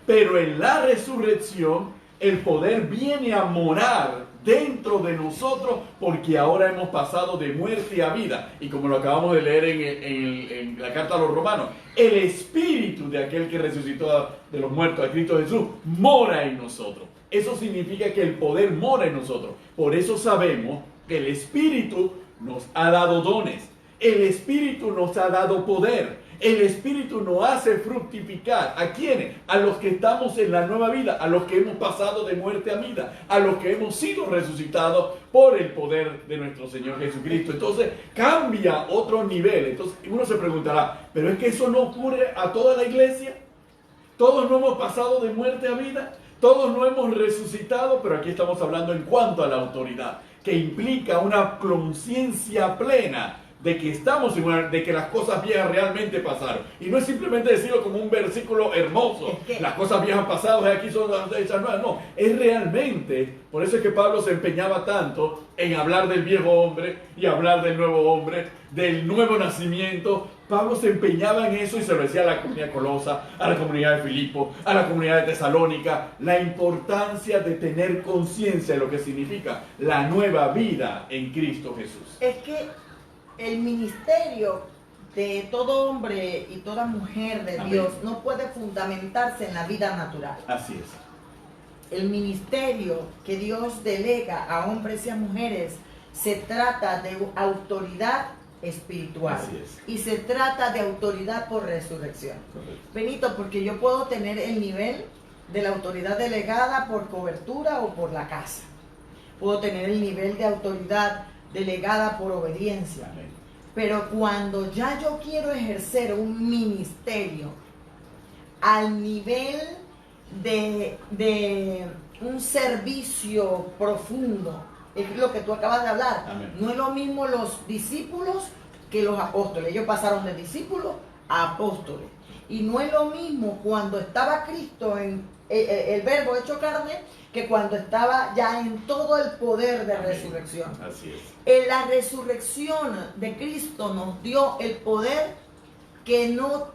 Pero en la resurrección el poder viene a morar dentro de nosotros porque ahora hemos pasado de muerte a vida. Y como lo acabamos de leer en la carta a los romanos, el espíritu de aquel que resucitó de los muertos a Cristo Jesús mora en nosotros. Eso significa que el poder mora en nosotros. Por eso sabemos que el espíritu nos ha dado dones. El espíritu nos ha dado poder. El Espíritu nos hace fructificar. ¿A quiénes? A los que estamos en la nueva vida, a los que hemos pasado de muerte a vida, a los que hemos sido resucitados por el poder de nuestro Señor Jesucristo. Entonces cambia otro nivel. Entonces uno se preguntará, ¿pero es que eso no ocurre a toda la iglesia? ¿Todos no hemos pasado de muerte a vida? ¿Todos no hemos resucitado? Pero aquí estamos hablando en cuanto a la autoridad, que implica una conciencia plena de que estamos de que las cosas viejas realmente pasaron. Y no es simplemente decirlo como un versículo hermoso, las cosas viejas pasadas aquí son las hechas nuevas. No, es realmente, por eso es que Pablo se empeñaba tanto en hablar del viejo hombre y hablar del nuevo hombre, del nuevo nacimiento. Pablo se empeñaba en eso y se lo decía a la comunidad de Colosa, a la comunidad de Filipo, a la comunidad de Tesalónica, la importancia de tener conciencia de lo que significa la nueva vida en Cristo Jesús. Es que el ministerio de todo hombre y toda mujer de Amén. Dios no puede fundamentarse en la vida natural. Así es. El ministerio que Dios delega a hombres y a mujeres se trata de autoridad espiritual. Así es. Y se trata de autoridad por resurrección. Correcto. Benito, porque yo puedo tener el nivel de la autoridad delegada por cobertura o por la casa. Puedo tener el nivel de autoridad delegada por obediencia. Amén. Pero cuando ya yo quiero ejercer un ministerio al nivel de un servicio profundo, es lo que tú acabas de hablar. Amén. No es lo mismo los discípulos que los apóstoles. Ellos pasaron de discípulos a apóstoles. Y no es lo mismo cuando estaba Cristo en el Verbo hecho carne que cuando estaba ya en todo el poder de Amén. resurrección. Así es. En la resurrección de Cristo nos dio el poder que no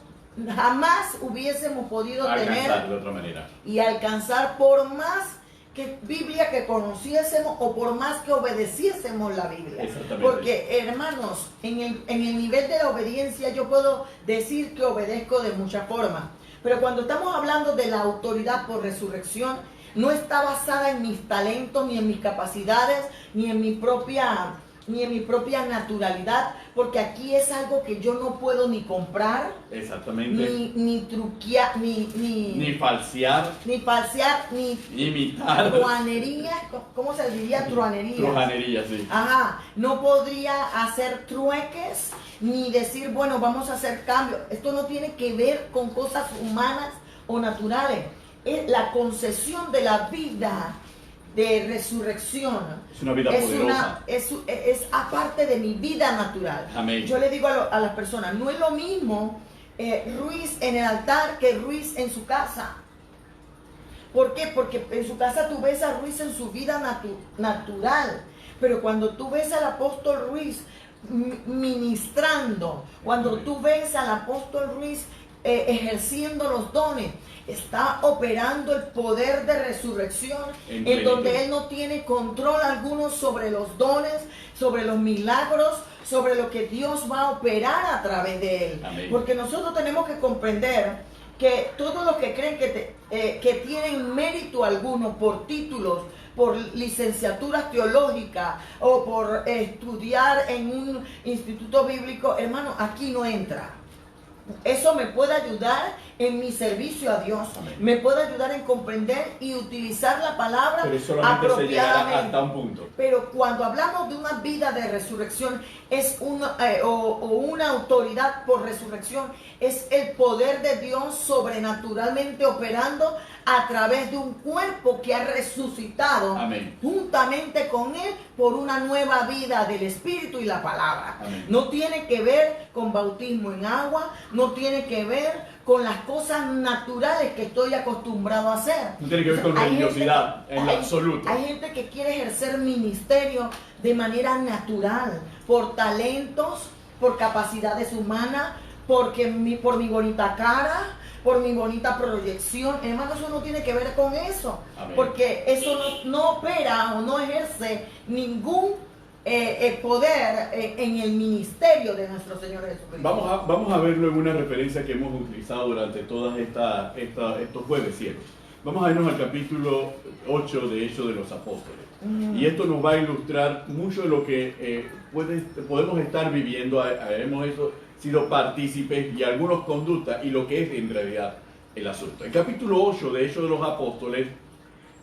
jamás hubiésemos podido Alcanzar tener de otra manera. y alcanzar por más que Biblia que conociésemos o por más que obedeciésemos la Biblia. Exactamente. Porque, hermanos, en el nivel de la obediencia yo puedo decir que obedezco de muchas formas. Pero cuando estamos hablando de la autoridad por resurrección, no está basada en mis talentos, ni en mis capacidades, ni en mi propia naturalidad, porque aquí es algo que yo no puedo ni comprar, Exactamente. ni truquear, Ni falsear, ni falsear, ni imitar. truanería, ¿cómo se diría? Truanería. Trujanería, sí. Ajá, no podría hacer trueques, ni decir, bueno, vamos a hacer cambios. Esto no tiene que ver con cosas humanas o naturales. Es la concesión de la vida de resurrección. Es una vida poderosa. Es aparte de mi vida natural. Amén. Yo le digo a las personas, no es lo mismo Ruiz en el altar que Ruiz en su casa. ¿Por qué? Porque en su casa tú ves a Ruiz en su vida natural, pero cuando tú ves al apóstol Ruiz ministrando, cuando tú ves al apóstol Ruiz ejerciendo los dones, está operando el poder de resurrección en donde él no tiene control alguno sobre los dones, sobre los milagros, sobre lo que Dios va a operar a través de él. Amén. Porque nosotros tenemos que comprender que todos los que creen que tienen mérito alguno por títulos, por licenciaturas teológicas o por estudiar en un instituto bíblico, hermano, aquí no entra. Eso me puede ayudar en mi servicio a Dios. Amén. Me puede ayudar en comprender y utilizar la palabra Pero solamente se llegará apropiadamente. hasta un punto. Pero cuando hablamos de una vida de resurrección, es una autoridad por resurrección, es el poder de Dios sobrenaturalmente operando a través de un cuerpo que ha resucitado. Amén. Juntamente con él por una nueva vida del Espíritu y la palabra. Amén. No tiene que ver con bautismo en agua, no tiene que ver con las cosas naturales que estoy acostumbrado a hacer. No tiene que ver con Hay religiosidad gente en lo absoluto. Hay gente que quiere ejercer ministerio de manera natural, por talentos, por capacidades humanas, por mi bonita cara, por mi bonita proyección. Hermano, eso no tiene que ver con eso. Amén. Porque eso no opera o no ejerce ningún poder en el ministerio de nuestro Señor Jesucristo. Vamos a verlo en una referencia que hemos utilizado durante todos estos jueves ciegos. Vamos a irnos al capítulo 8 de Hechos de los Apóstoles. Y esto nos va a ilustrar mucho de lo que podemos estar viviendo. Hemos sido partícipes y algunos conductas y lo que es en realidad el asunto. El capítulo 8 de Hechos de los Apóstoles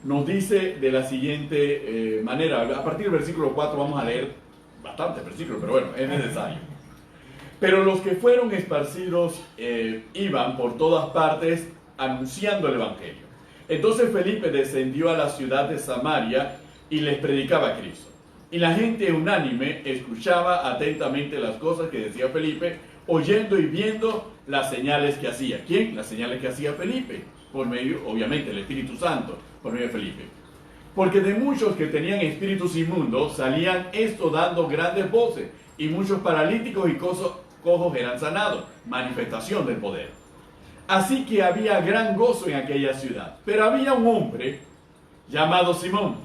nos dice de la siguiente manera. A partir del versículo 4 vamos a leer bastantes versículos, pero bueno, es necesario. Pero los que fueron esparcidos iban por todas partes anunciando el Evangelio. Entonces Felipe descendió a la ciudad de Samaria y les predicaba a Cristo. Y la gente unánime escuchaba atentamente las cosas que decía Felipe, oyendo y viendo las señales que hacía. ¿Quién? Las señales que hacía Felipe. Por medio, obviamente, el Espíritu Santo, por medio de Felipe. Porque de muchos que tenían espíritus inmundos salían esto dando grandes voces, y muchos paralíticos y cojos eran sanados. Manifestación del poder. Así que había gran gozo en aquella ciudad. Pero había un hombre llamado Simón,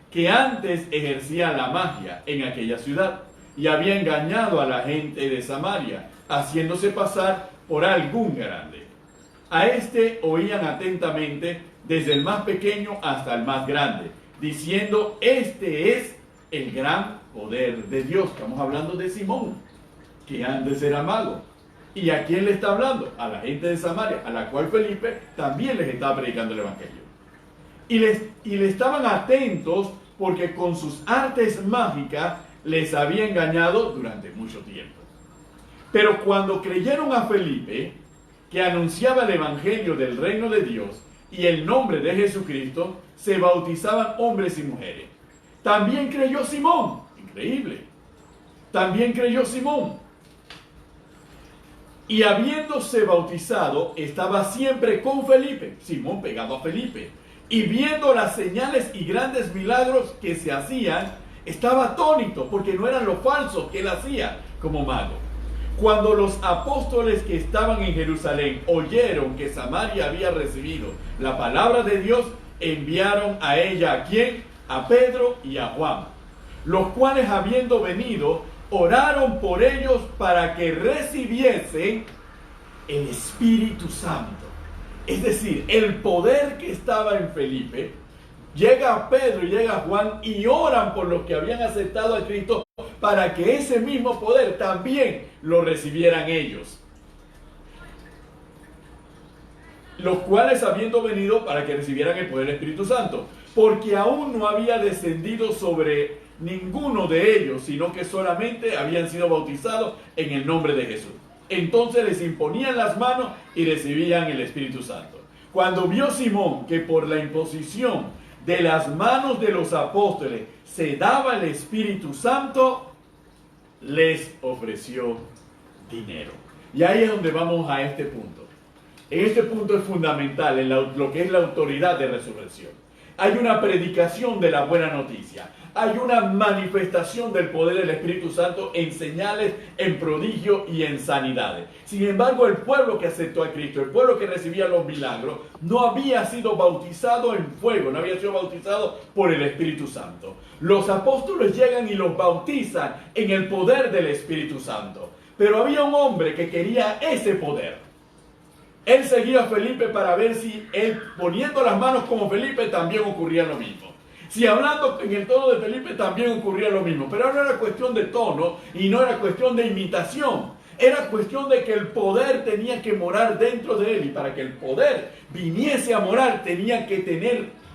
que antes ejercía la magia en aquella ciudad y había engañado a la gente de Samaria, haciéndose pasar por algún grande. A este oían atentamente desde el más pequeño hasta el más grande, diciendo: este es el gran poder de Dios. Estamos hablando de Simón, que antes era mago. ¿Y a quién le está hablando? A la gente de Samaria, a la cual Felipe también les estaba predicando el Evangelio. Y le estaban atentos porque con sus artes mágicas les había engañado durante mucho tiempo. Pero cuando creyeron a Felipe, que anunciaba el Evangelio del reino de Dios y el nombre de Jesucristo, se bautizaban hombres y mujeres. También creyó Simón. Increíble. También creyó Simón. Y habiéndose bautizado, estaba siempre con Felipe, Simón pegado a Felipe, y viendo las señales y grandes milagros que se hacían, estaba atónito, porque no eran los falsos que él hacía como mago. Cuando los apóstoles que estaban en Jerusalén oyeron que Samaria había recibido la palabra de Dios, enviaron a ella, ¿a quién? A Pedro y a Juan, los cuales, habiendo venido, oraron por ellos para que recibiesen el Espíritu Santo. Es decir, el poder que estaba en Felipe, llega a Pedro y llega a Juan y oran por los que habían aceptado a Cristo para que ese mismo poder también lo recibieran ellos. Los cuales, habiendo venido para que recibieran el poder del Espíritu Santo, porque aún no había descendido sobre ninguno de ellos, sino que solamente habían sido bautizados en el nombre de Jesús. Entonces les imponían las manos y recibían el Espíritu Santo. Cuando vio Simón que por la imposición de las manos de los apóstoles se daba el Espíritu Santo, les ofreció dinero. Y ahí es donde vamos a este punto. En este punto es fundamental en lo que es la autoridad de resurrección. Hay una predicación de la buena noticia. Hay una manifestación del poder del Espíritu Santo en señales, en prodigios y en sanidades. Sin embargo, el pueblo que aceptó a Cristo, el pueblo que recibía los milagros, no había sido bautizado en fuego, no había sido bautizado por el Espíritu Santo. Los apóstoles llegan y los bautizan en el poder del Espíritu Santo. Pero había un hombre que quería ese poder. Él seguía a Felipe para ver si él, poniendo las manos como Felipe, también ocurría lo mismo. Si hablando en el tono de Felipe también ocurría lo mismo. Pero no era cuestión de tono y no era cuestión de imitación. Era cuestión de que el poder tenía que morar dentro de él. Y para que el poder viniese a morar tenía que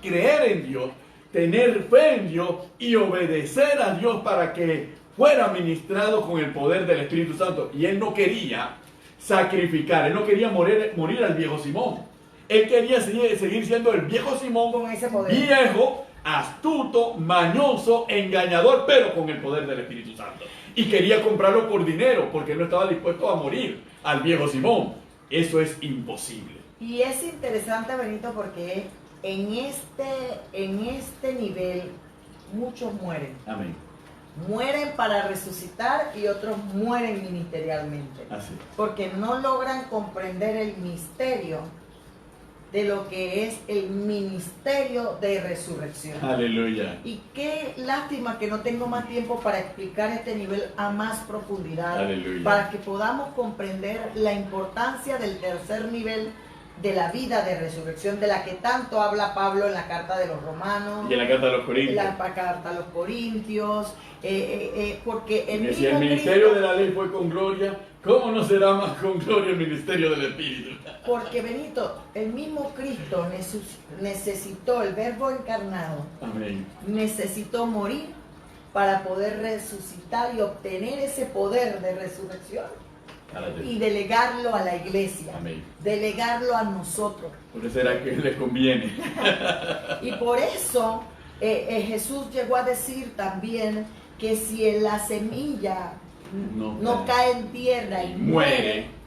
creer en Dios, tener fe en Dios y obedecer a Dios para que fuera ministrado con el poder del Espíritu Santo. Y él no quería sacrificar, él no quería morir al viejo Simón. Él quería seguir siendo el viejo Simón, con ese poder. Viejo, astuto, mañoso, engañador, pero con el poder del Espíritu Santo. Y quería comprarlo por dinero, porque él no estaba dispuesto a morir al viejo Simón. Eso es imposible. Y es interesante, Benito, porque en este nivel muchos mueren. Amén. Mueren para resucitar y otros mueren ministerialmente. Así. Porque no logran comprender el misterio de lo que es el ministerio de resurrección. Aleluya. Y qué lástima que no tengo más tiempo para explicar este nivel a más profundidad. Aleluya. Para que podamos comprender la importancia del tercer nivel de la vida de resurrección, de la que tanto habla Pablo en la carta de los Romanos, Y en la carta de los Corintios. en la carta a los Corintios, porque el Que si mismo el ministerio Cristo, de la ley fue con gloria, ¿cómo no será más con gloria el ministerio del Espíritu? porque Benito, el mismo Cristo necesitó, el verbo encarnado, Amén. necesitó morir para poder resucitar y obtener ese poder de resurrección y delegarlo a la iglesia, Amén. delegarlo a nosotros. Por eso era que les conviene. Y por eso Jesús llegó a decir también que si la semilla no cae en tierra y muere,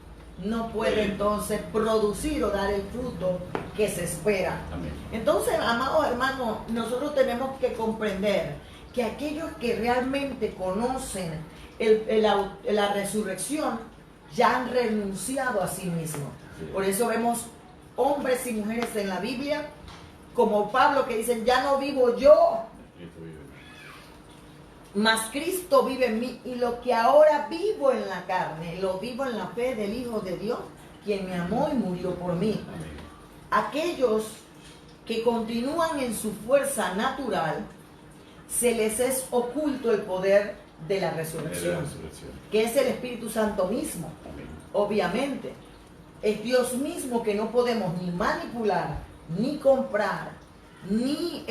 no puede entonces producir o dar el fruto que se espera. Amén. Entonces, amados hermanos, nosotros tenemos que comprender que aquellos que realmente conocen la resurrección ya han renunciado a sí mismos. Por eso vemos hombres y mujeres en la Biblia como Pablo que dicen: ya no vivo yo, mas Cristo vive en mí, y lo que ahora vivo en la carne, lo vivo en la fe del Hijo de Dios, quien me amó y murió por mí. Amén. Aquellos que continúan en su fuerza natural, se les es oculto el poder de la resurrección, que es el Espíritu Santo mismo. Amén. Obviamente, es Dios mismo que no podemos ni manipular, ni comprar, ni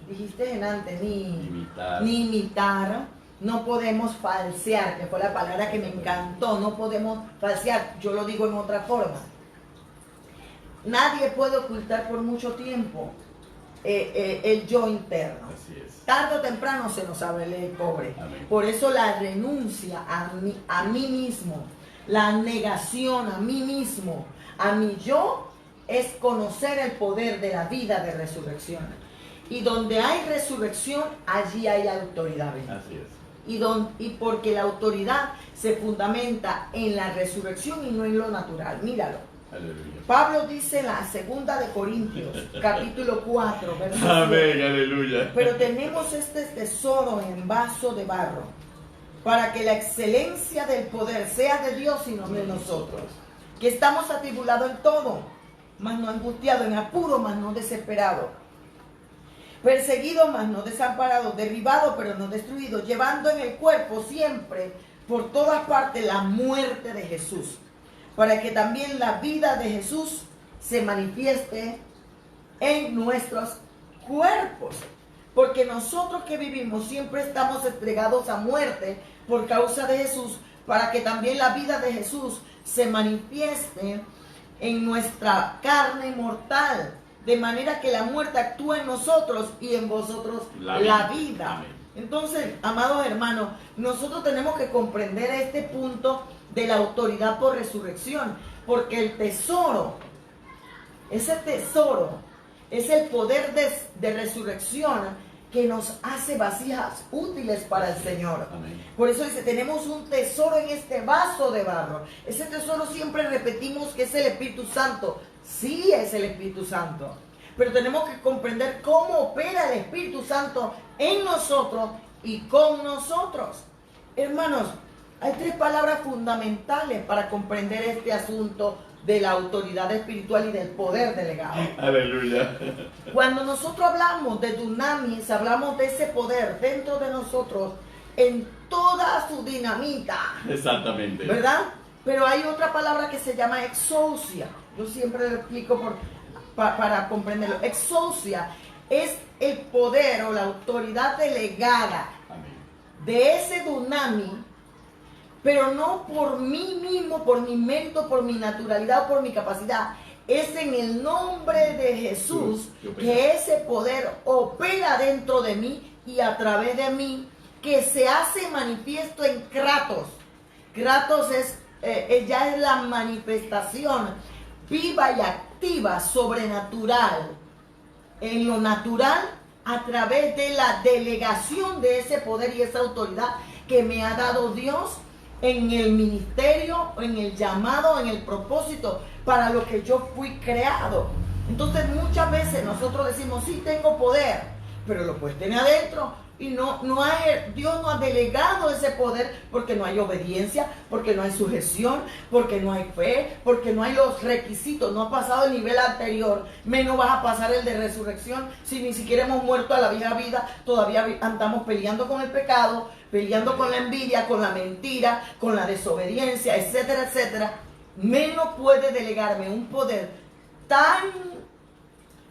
dijiste antes, ni imitar, no podemos falsear, que fue la palabra que me encantó, no podemos falsear, yo lo digo en otra forma. Nadie puede ocultar por mucho tiempo el yo interno. Así es. Tarde o temprano se nos abre el cobre. Amén. Por eso la renuncia a mí mismo, la negación a mí mismo, a mi yo, es conocer el poder de la vida de resurrección. Y donde hay resurrección, allí hay autoridad. Así es. Y porque la autoridad se fundamenta en la resurrección y no en lo natural. Míralo. Aleluya. Pablo dice en la segunda de Corintios, capítulo 4, verso 7. Amén, aleluya. Pero tenemos este tesoro en vaso de barro, para que la excelencia del poder sea de Dios y no de nosotros, que estamos atribulados en todo, mas no angustiados, en apuro, mas no desesperados, perseguidos, mas no desamparados, derribados, pero no destruidos, llevando en el cuerpo siempre, por todas partes, la muerte de Jesús, para que también la vida de Jesús se manifieste en nuestros cuerpos. Porque nosotros que vivimos siempre estamos entregados a muerte por causa de Jesús, para que también la vida de Jesús se manifieste en nuestra carne mortal, de manera que la muerte actúe en nosotros y en vosotros la vida. Entonces, amados hermanos, nosotros tenemos que comprender este punto de la autoridad por resurrección, porque el tesoro, ese tesoro, es el poder de resurrección que nos hace vasijas útiles para el Señor. Amén. Por eso dice, tenemos un tesoro en este vaso de barro. Ese tesoro siempre repetimos que es el Espíritu Santo. Sí, es el Espíritu Santo. Pero tenemos que comprender cómo opera el Espíritu Santo en nosotros y con nosotros. Hermanos, hay 3 palabras fundamentales para comprender este asunto de la autoridad espiritual y del poder delegado. Aleluya. Cuando nosotros hablamos de dunamis, hablamos de ese poder dentro de nosotros en toda su dinamita. Exactamente. ¿Verdad? Pero hay otra palabra que se llama exousia. Yo siempre lo explico para comprenderlo. Exousia es el poder o la autoridad delegada. Amén. De ese dunamis, pero no por mí mismo, por mi mérito, por mi naturalidad o por mi capacidad. Es en el nombre de Jesús que ese poder opera dentro de mí y a través de mí, que se hace manifiesto en Kratos. Kratos ya es la manifestación viva y activa, sobrenatural, en lo natural, a través de la delegación de ese poder y esa autoridad que me ha dado Dios en el ministerio, en el llamado, en el propósito para lo que yo fui creado. Entonces muchas veces nosotros decimos, sí tengo poder, pero lo puedes tener adentro y Dios no ha delegado ese poder porque no hay obediencia, porque no hay sujeción, porque no hay fe, porque no hay los requisitos, no ha pasado el nivel anterior, menos vas a pasar el de resurrección. Si ni siquiera hemos muerto a la vieja vida, todavía andamos peleando con el pecado, peleando con la envidia, con la mentira, con la desobediencia, etcétera, etcétera. Menos puede delegarme un poder tan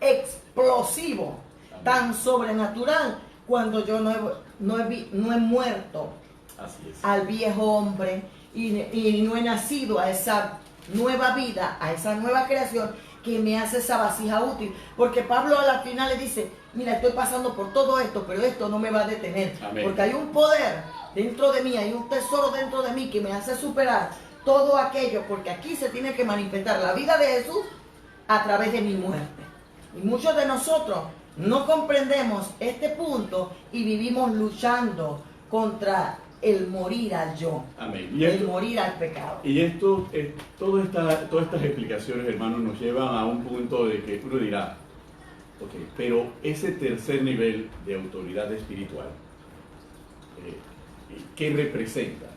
explosivo, tan sobrenatural, cuando yo no he muerto Así es. al viejo hombre y no he nacido a esa nueva vida, a esa nueva creación que me hace esa vasija útil. Porque Pablo a la final le dice, mira, estoy pasando por todo esto, pero esto no me va a detener. Amén. Porque hay un poder dentro de mí, hay un tesoro dentro de mí que me hace superar todo aquello, porque aquí se tiene que manifestar la vida de Jesús a través de mi muerte. Y muchos de nosotros no comprendemos este punto y vivimos luchando contra el morir al yo. Amén. El morir al pecado. Y esto, todas estas explicaciones, hermanos, nos llevan a un punto de que uno dirá, ok, pero ese tercer nivel de autoridad espiritual, ¿qué representa?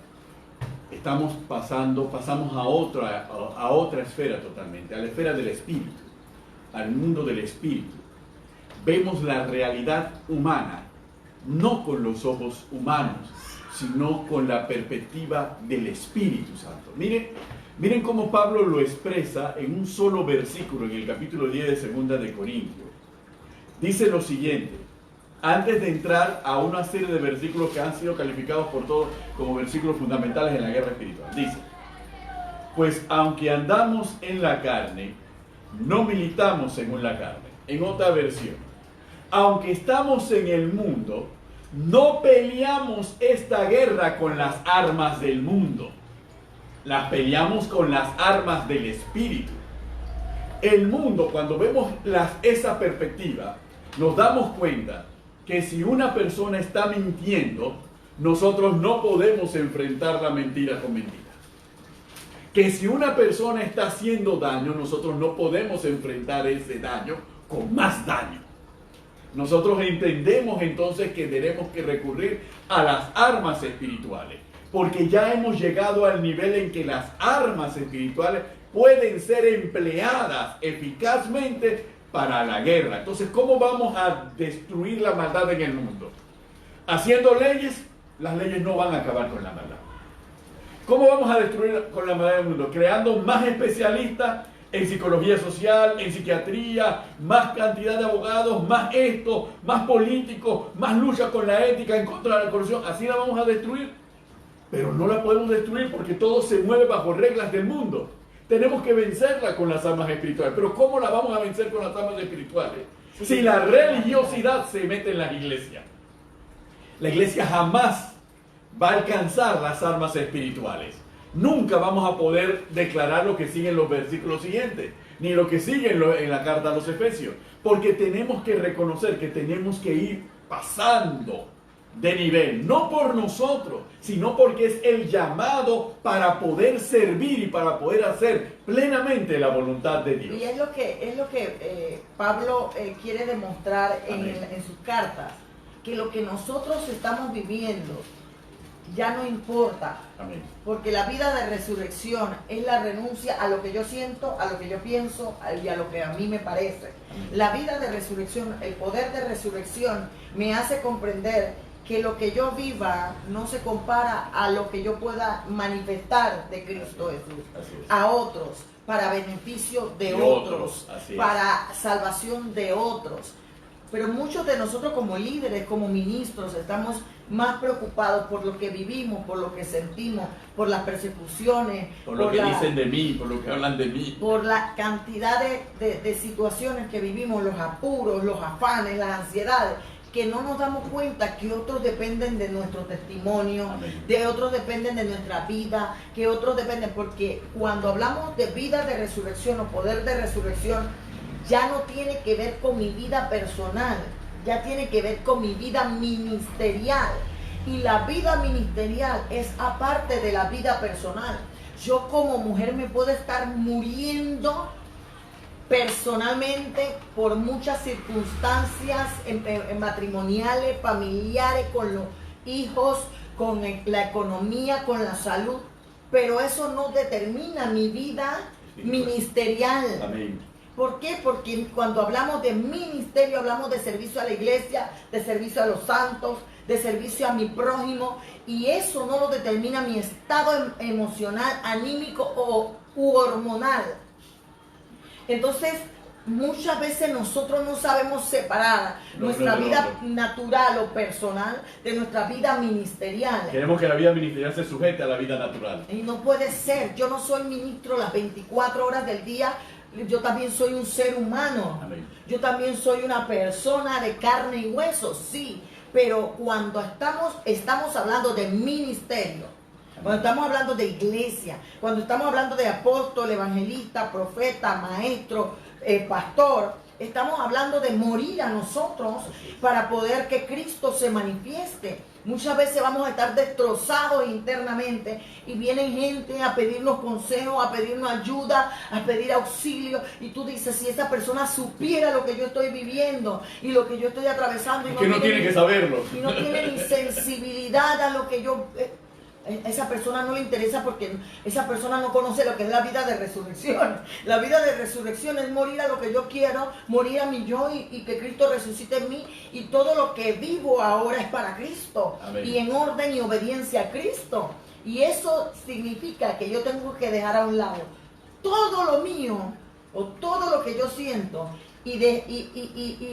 Pasamos a otra esfera totalmente, a la esfera del espíritu, al mundo del espíritu. Vemos la realidad humana, no con los ojos humanos, sino con la perspectiva del Espíritu Santo. Miren cómo Pablo lo expresa en un solo versículo, en el capítulo 10 de 2 de Corintios. Dice lo siguiente, antes de entrar a una serie de versículos que han sido calificados por todos como versículos fundamentales en la guerra espiritual. Dice, pues aunque andamos en la carne, no militamos según la carne. En otra versión, aunque estamos en el mundo, no peleamos esta guerra con las armas del mundo. La peleamos con las armas del Espíritu. El mundo, cuando vemos esa perspectiva, nos damos cuenta que si una persona está mintiendo, nosotros no podemos enfrentar la mentira con mentira. Que si una persona está haciendo daño, nosotros no podemos enfrentar ese daño con más daño. Nosotros entendemos entonces que tenemos que recurrir a las armas espirituales, porque ya hemos llegado al nivel en que las armas espirituales pueden ser empleadas eficazmente para la guerra. Entonces, ¿cómo vamos a destruir la maldad en el mundo? Haciendo leyes, las leyes no van a acabar con la maldad. ¿Cómo vamos a destruir con la maldad del mundo? Creando más especialistas en psicología social, en psiquiatría, más cantidad de abogados, más esto, más políticos, más lucha con la ética en contra de la corrupción. Así la vamos a destruir. Pero no la podemos destruir porque todo se mueve bajo reglas del mundo. Tenemos que vencerla con las armas espirituales. Pero ¿cómo la vamos a vencer con las armas espirituales? Si la religiosidad se mete en las iglesias. la iglesia jamás va a alcanzar las armas espirituales. Nunca vamos a poder declarar lo que sigue en los versículos siguientes, ni lo que sigue en la carta a los Efesios, porque tenemos que reconocer que tenemos que ir pasando de nivel, no por nosotros, sino porque es el llamado para poder servir y para poder hacer plenamente la voluntad de Dios. Y es lo que Pablo quiere demostrar en sus cartas, que lo que nosotros estamos viviendo ya no importa. Amén. Porque la vida de resurrección es la renuncia a lo que yo siento, a lo que yo pienso y a lo que a mí me parece. Amén. La vida de resurrección, el poder de resurrección me hace comprender que lo que yo viva no se compara a lo que yo pueda manifestar de Cristo Jesús a otros, para beneficio de otros, para salvación de otros. Pero muchos de nosotros como líderes, como ministros, estamos más preocupados por lo que vivimos, por lo que sentimos, por las persecuciones, por lo que dicen de mí, por lo que hablan de mí, por la cantidad de situaciones que vivimos, los apuros, los afanes, las ansiedades, que no nos damos cuenta que otros dependen de nuestro testimonio, amén, de otros dependen de nuestra vida, que otros dependen, porque cuando hablamos de vida de resurrección o poder de resurrección, ya no tiene que ver con mi vida personal, ya tiene que ver con mi vida ministerial. Y la vida ministerial es aparte de la vida personal. Yo como mujer me puedo estar muriendo personalmente por muchas circunstancias matrimoniales, familiares, con los hijos, con la economía, con la salud, pero eso no determina mi vida ministerial. Amén. ¿Por qué? Porque cuando hablamos de ministerio, hablamos de servicio a la iglesia, de servicio a los santos, de servicio a mi prójimo, y eso no lo determina mi estado emocional, anímico u hormonal. Entonces, muchas veces nosotros no sabemos separar nuestra vida natural o personal de nuestra vida ministerial. Queremos que la vida ministerial se sujete a la vida natural. Y no puede ser. Yo no soy ministro las 24 horas del día. Yo también soy un ser humano. Amén. Yo también soy una persona de carne y hueso, sí. Pero cuando estamos hablando de ministerio, cuando estamos hablando de iglesia, cuando estamos hablando de apóstol, evangelista, profeta, maestro, pastor, estamos hablando de morir a nosotros para poder que Cristo se manifieste. Muchas veces vamos a estar destrozados internamente y vienen gente a pedirnos consejos, a pedirnos ayuda, a pedir auxilio, y tú dices, si esa persona supiera lo que yo estoy viviendo y lo que yo estoy atravesando, y no tiene que saberlo, y no tiene ni sensibilidad a lo que yo... Esa persona no le interesa porque esa persona no conoce lo que es la vida de resurrección. La vida de resurrección es morir a lo que yo quiero, morir a mi yo y que Cristo resucite en mí. Y todo lo que vivo ahora es para Cristo. Amén. Y en orden y obediencia a Cristo. Y eso significa que yo tengo que dejar a un lado todo lo mío o todo lo que yo siento y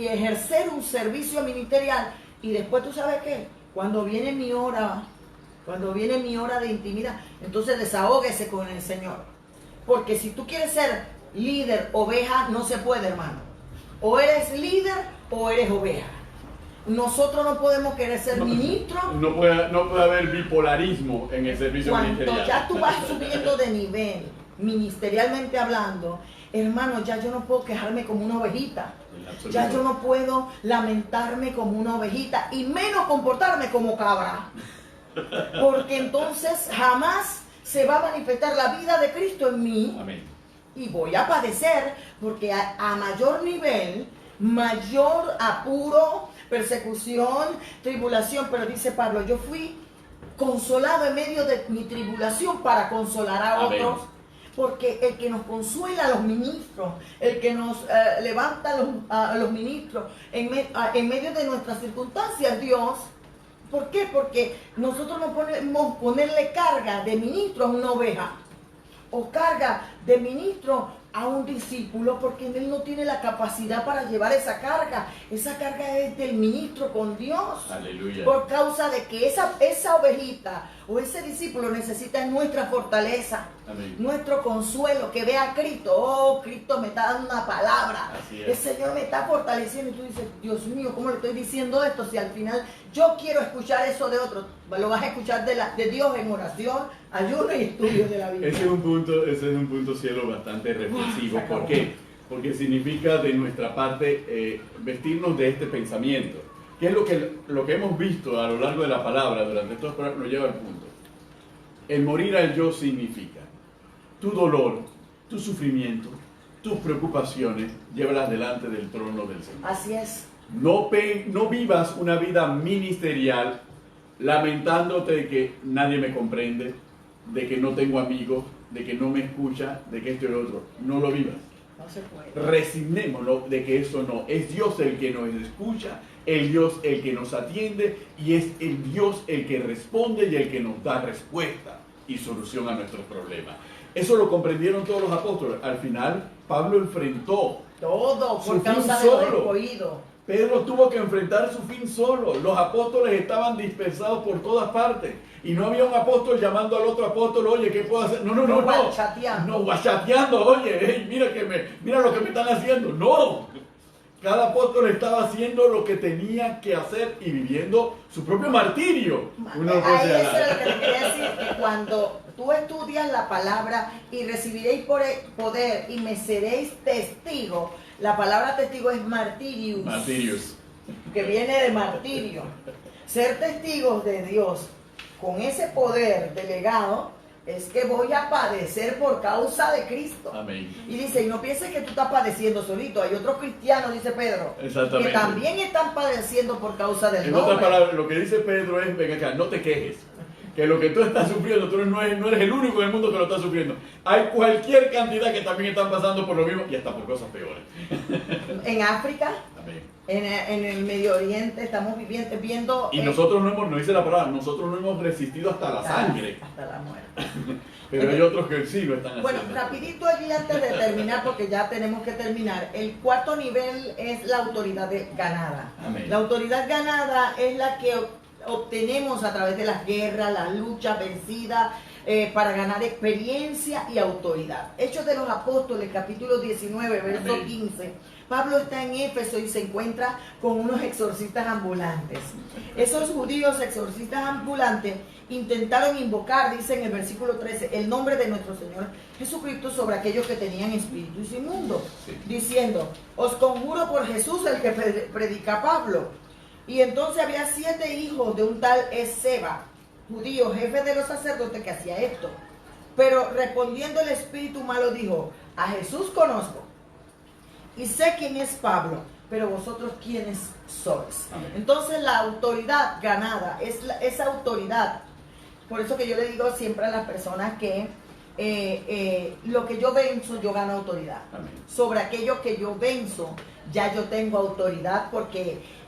ejercer un servicio ministerial. Y después, ¿tú sabes qué? Cuando viene mi hora de intimidad, entonces desahóguese con el Señor. Porque si tú quieres ser líder, oveja, no se puede, hermano. O eres líder o eres oveja. Nosotros no podemos querer ser ministros. No puede haber bipolarismo en el servicio ministerial. Cuando ya tú vas subiendo de nivel, ministerialmente hablando, hermano, ya yo no puedo quejarme como una ovejita. Ya yo no puedo lamentarme como una ovejita y menos comportarme como cabra. Porque entonces jamás se va a manifestar la vida de Cristo en mí. Amén. Y voy a padecer porque a mayor nivel, mayor apuro, persecución, tribulación. Pero dice Pablo, yo fui consolado en medio de mi tribulación para consolar a Amén. otros. Porque el que nos consuela a los ministros, el que nos levanta a los ministros en medio de nuestras circunstancias, Dios. ¿Por qué? Porque nosotros no podemos ponerle carga de ministro a una oveja o carga de ministro a un discípulo, porque él no tiene la capacidad para llevar esa carga. Esa carga es del ministro con Dios. Aleluya. Por causa de que esa ovejita o ese discípulo necesita nuestra fortaleza. Amén. Nuestro consuelo, que vea a Cristo. Oh, Cristo me está dando una palabra. Así El es. Señor me está fortaleciendo. Y tú dices, Dios mío, ¿cómo le estoy diciendo esto? Si al final yo quiero escuchar eso de otro, lo vas a escuchar de Dios en oración, ayuno y estudio de la Biblia. Ese es un punto, cielo, bastante reflexivo. ¿Por qué? Porque significa de nuestra parte vestirnos de este pensamiento. Que es lo que hemos visto a lo largo de la palabra durante estos programas, nos lleva al punto. El morir al yo significa tu dolor, tu sufrimiento, tus preocupaciones, llévalas delante del trono del Señor. Así es. No vivas una vida ministerial lamentándote de que nadie me comprende, de que no tengo amigos, de que no me escucha, de que esto y lo otro. No lo vivas. No se puede. Resignémonos de que eso no. Es Dios el que nos escucha, el Dios el que nos atiende y es el Dios el que responde y el que nos da respuesta y solución a nuestros problemas. Eso lo comprendieron todos los apóstoles. Al final, Pablo enfrentó todo por su causa fin de lo solo. despoído. Pedro tuvo que enfrentar su fin solo. Los apóstoles estaban dispersados por todas partes. Y no había un apóstol llamando al otro apóstol, oye, ¿qué puedo hacer? No. Guachateando. No, guachateando, oye, hey, mira lo que me están haciendo. No. Cada apóstol estaba haciendo lo que tenía que hacer y viviendo su propio martirio. Ahí eso es lo que le quería decir, que cuando tú estudias la palabra y recibiréis poder y me seréis testigo. La palabra testigo es martirius. Martirius. Que viene de martirio. Ser testigos de Dios con ese poder delegado es que voy a padecer por causa de Cristo. Amén. Y dice, y no pienses que tú estás padeciendo solito. Hay otros cristianos, dice Pedro, exactamente, que también están padeciendo por causa del nombre. En otras palabras, lo que dice Pedro es, venga acá, no te quejes. Que lo que tú estás sufriendo, tú no eres el único en el mundo que lo está sufriendo. Hay cualquier cantidad que también están pasando por lo mismo y hasta por cosas peores. En África, amén, en el Medio Oriente, estamos viendo... Y nosotros no dice la palabra, nosotros no hemos resistido hasta la sangre. Hasta la muerte. Pero hay otros que sí lo están haciendo. Bueno, rapidito allí antes de terminar, porque ya tenemos que terminar. El cuarto nivel es la autoridad ganada. Amén. La autoridad ganada es la que obtenemos a través de las guerras, las luchas vencidas, para ganar experiencia y autoridad. Hechos de los Apóstoles, capítulo 19, verso Amén. 15. Pablo está en Éfeso y se encuentra con unos exorcistas ambulantes. Esos judíos exorcistas ambulantes intentaron invocar, dice en el versículo 13, el nombre de nuestro Señor Jesucristo sobre aquellos que tenían espíritus inmundos, sí, diciendo, os conjuro por Jesús el que predica Pablo. Y entonces había 7 hijos de un tal Esceva, judío, jefe de los sacerdotes, que hacía esto. Pero respondiendo el espíritu malo dijo, a Jesús conozco y sé quién es Pablo, pero vosotros quiénes sois. Amén. Entonces la autoridad ganada es esa autoridad. Por eso que yo le digo siempre a las personas que lo que yo venzo, yo gano autoridad. Amén. Sobre aquello que yo venzo, ya yo tengo autoridad porque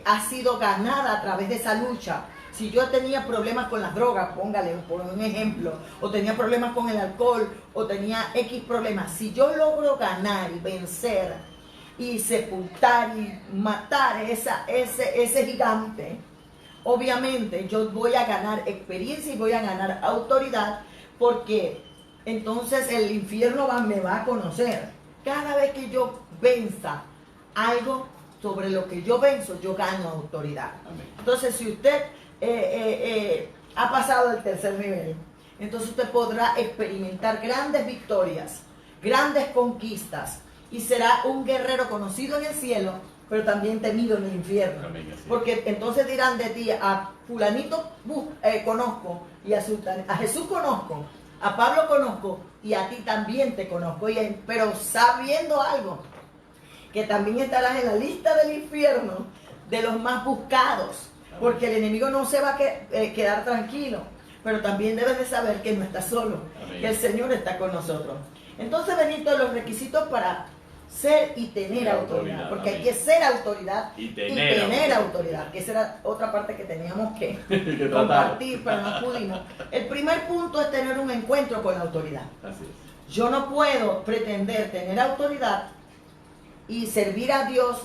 ha sido ganada a través de esa lucha. Si yo tenía problemas con las drogas, póngale por un ejemplo, o tenía problemas con el alcohol, o tenía X problemas, si yo logro ganar y vencer y sepultar y matar ese gigante, obviamente yo voy a ganar experiencia y voy a ganar autoridad, porque entonces el infierno me va a conocer. Cada vez que yo venza algo sobre lo que yo venzo, yo gano autoridad. Amén. Entonces, si usted ha pasado el tercer nivel, entonces usted podrá experimentar grandes victorias, grandes conquistas, y será un guerrero conocido en el cielo, pero también temido en el infierno. Amén, porque entonces dirán de ti, a fulanito conozco, y a Jesús conozco, a Pablo conozco, y a ti también te conozco, pero sabiendo algo, que también estarás en la lista del infierno de los más buscados, porque el enemigo no se va a quedar tranquilo, pero también debes de saber que no estás solo, amén, que el Señor está con nosotros. Entonces, Benito, los requisitos para ser y tener autoridad, porque amén, hay que ser autoridad y tener autoridad, que esa era otra parte que teníamos que compartir, pero no pudimos. El primer punto es tener un encuentro con la autoridad. Así es. Yo no puedo pretender tener autoridad y servir a Dios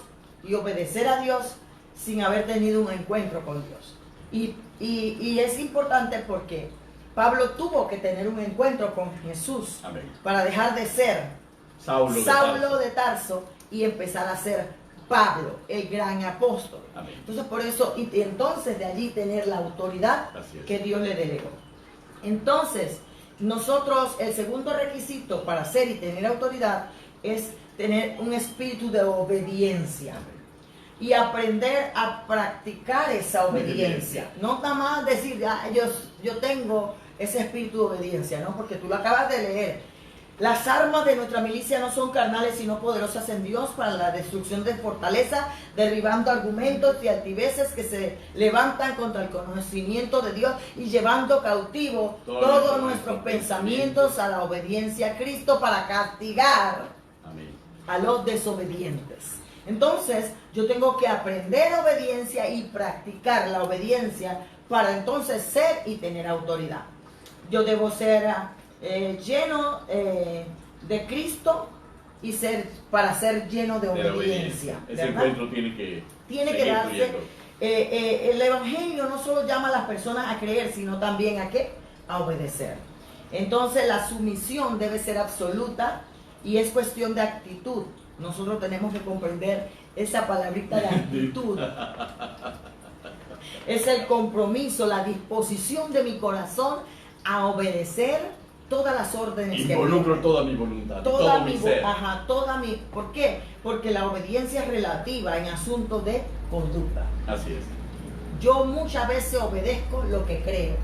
y obedecer a Dios sin haber tenido un encuentro con Dios. Y es importante porque Pablo tuvo que tener un encuentro con Jesús, amén, para dejar de ser Saulo de Tarso y empezar a ser Pablo, el gran apóstol. Amén. Entonces por eso, y entonces de allí tener la autoridad que Dios le delegó. Entonces, nosotros, el segundo requisito para ser y tener autoridad es tener un espíritu de obediencia y aprender a practicar esa obediencia. No nada más decir, yo tengo ese espíritu de obediencia, ¿no? Porque tú lo acabas de leer. Las armas de nuestra milicia no son carnales, sino poderosas en Dios para la destrucción de fortaleza, derribando argumentos y altiveces que se levantan contra el conocimiento de Dios y llevando cautivo todos nuestros pensamientos a la obediencia a Cristo para castigar a los desobedientes. Entonces, yo tengo que aprender obediencia y practicar la obediencia para entonces ser y tener autoridad. Yo debo ser lleno de Cristo y para ser lleno de obediencia. Ese encuentro tiene que darse. El Evangelio no solo llama a las personas a creer, sino también ¿a qué? A obedecer. Entonces la sumisión debe ser absoluta y es cuestión de actitud. Nosotros tenemos que comprender esa palabrita de actitud. Es el compromiso, la disposición de mi corazón a obedecer todas las órdenes que involucro toda mi voluntad, todo mi ser. ¿Por qué? Porque la obediencia es relativa en asuntos de conducta. Así es. Yo muchas veces obedezco lo que creo,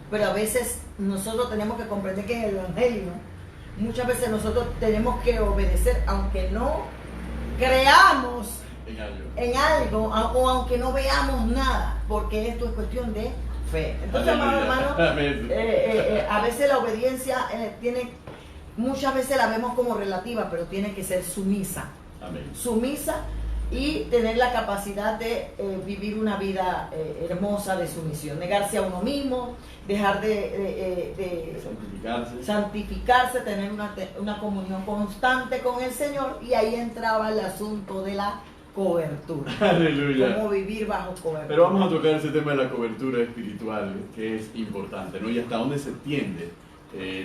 pero a veces nosotros tenemos que comprender que en el Evangelio muchas veces nosotros tenemos que obedecer aunque no creamos en algo o aunque no veamos nada, porque esto es cuestión de fe. Entonces, amado hermano, a veces la obediencia muchas veces la vemos como relativa, pero tiene que ser sumisa. Amén. Sumisa y tener la capacidad de vivir una vida hermosa de sumisión, negarse a uno mismo, dejar de santificarse, tener una comunión constante con el Señor, y ahí entraba el asunto de la cobertura. Aleluya. Cómo vivir bajo cobertura. Pero vamos a tocar ese tema de la cobertura espiritual, que es importante, ¿no? Y hasta dónde se tiende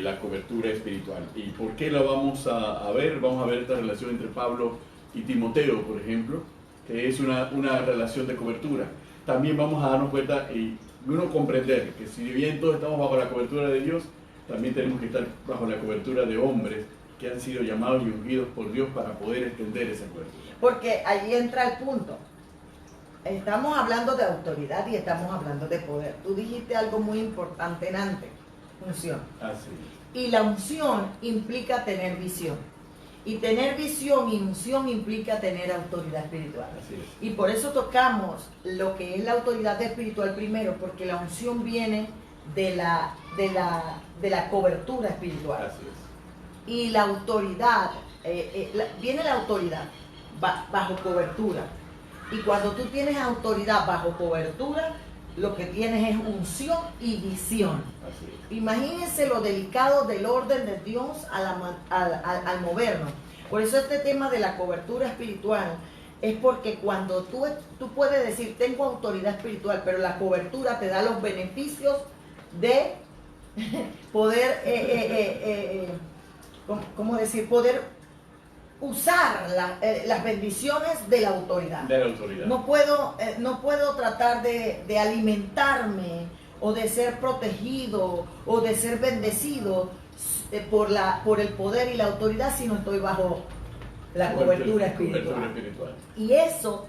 la cobertura espiritual. ¿Y por qué la vamos a ver? Vamos a ver esta relación entre Pablo y Timoteo, por ejemplo, que es una relación de cobertura. También vamos a darnos cuenta y uno comprender que si bien todos estamos bajo la cobertura de Dios, también tenemos que estar bajo la cobertura de hombres que han sido llamados y ungidos por Dios para poder extender esa cobertura. Porque allí entra el punto. Estamos hablando de autoridad y estamos hablando de poder. Tú dijiste algo muy importante antes, unción. Así es. Y la unción implica tener visión. Y tener visión y unción implica tener autoridad espiritual. Así es. Y por eso tocamos lo que es la autoridad espiritual primero, porque la unción viene de la cobertura espiritual. Así es. Y la autoridad, viene la autoridad bajo cobertura. Y cuando tú tienes autoridad bajo cobertura, lo que tienes es unción y visión. Así es. Imagínense lo delicado del orden de Dios al movernos. Por eso este tema de la cobertura espiritual es porque cuando tú puedes decir, tengo autoridad espiritual, pero la cobertura te da los beneficios de poder, ¿cómo decir? Poder usar las bendiciones de la autoridad. De la autoridad. No puedo tratar de alimentarme o de ser protegido o de ser bendecido por el poder y la autoridad si no estoy bajo la cobertura espiritual. Y eso,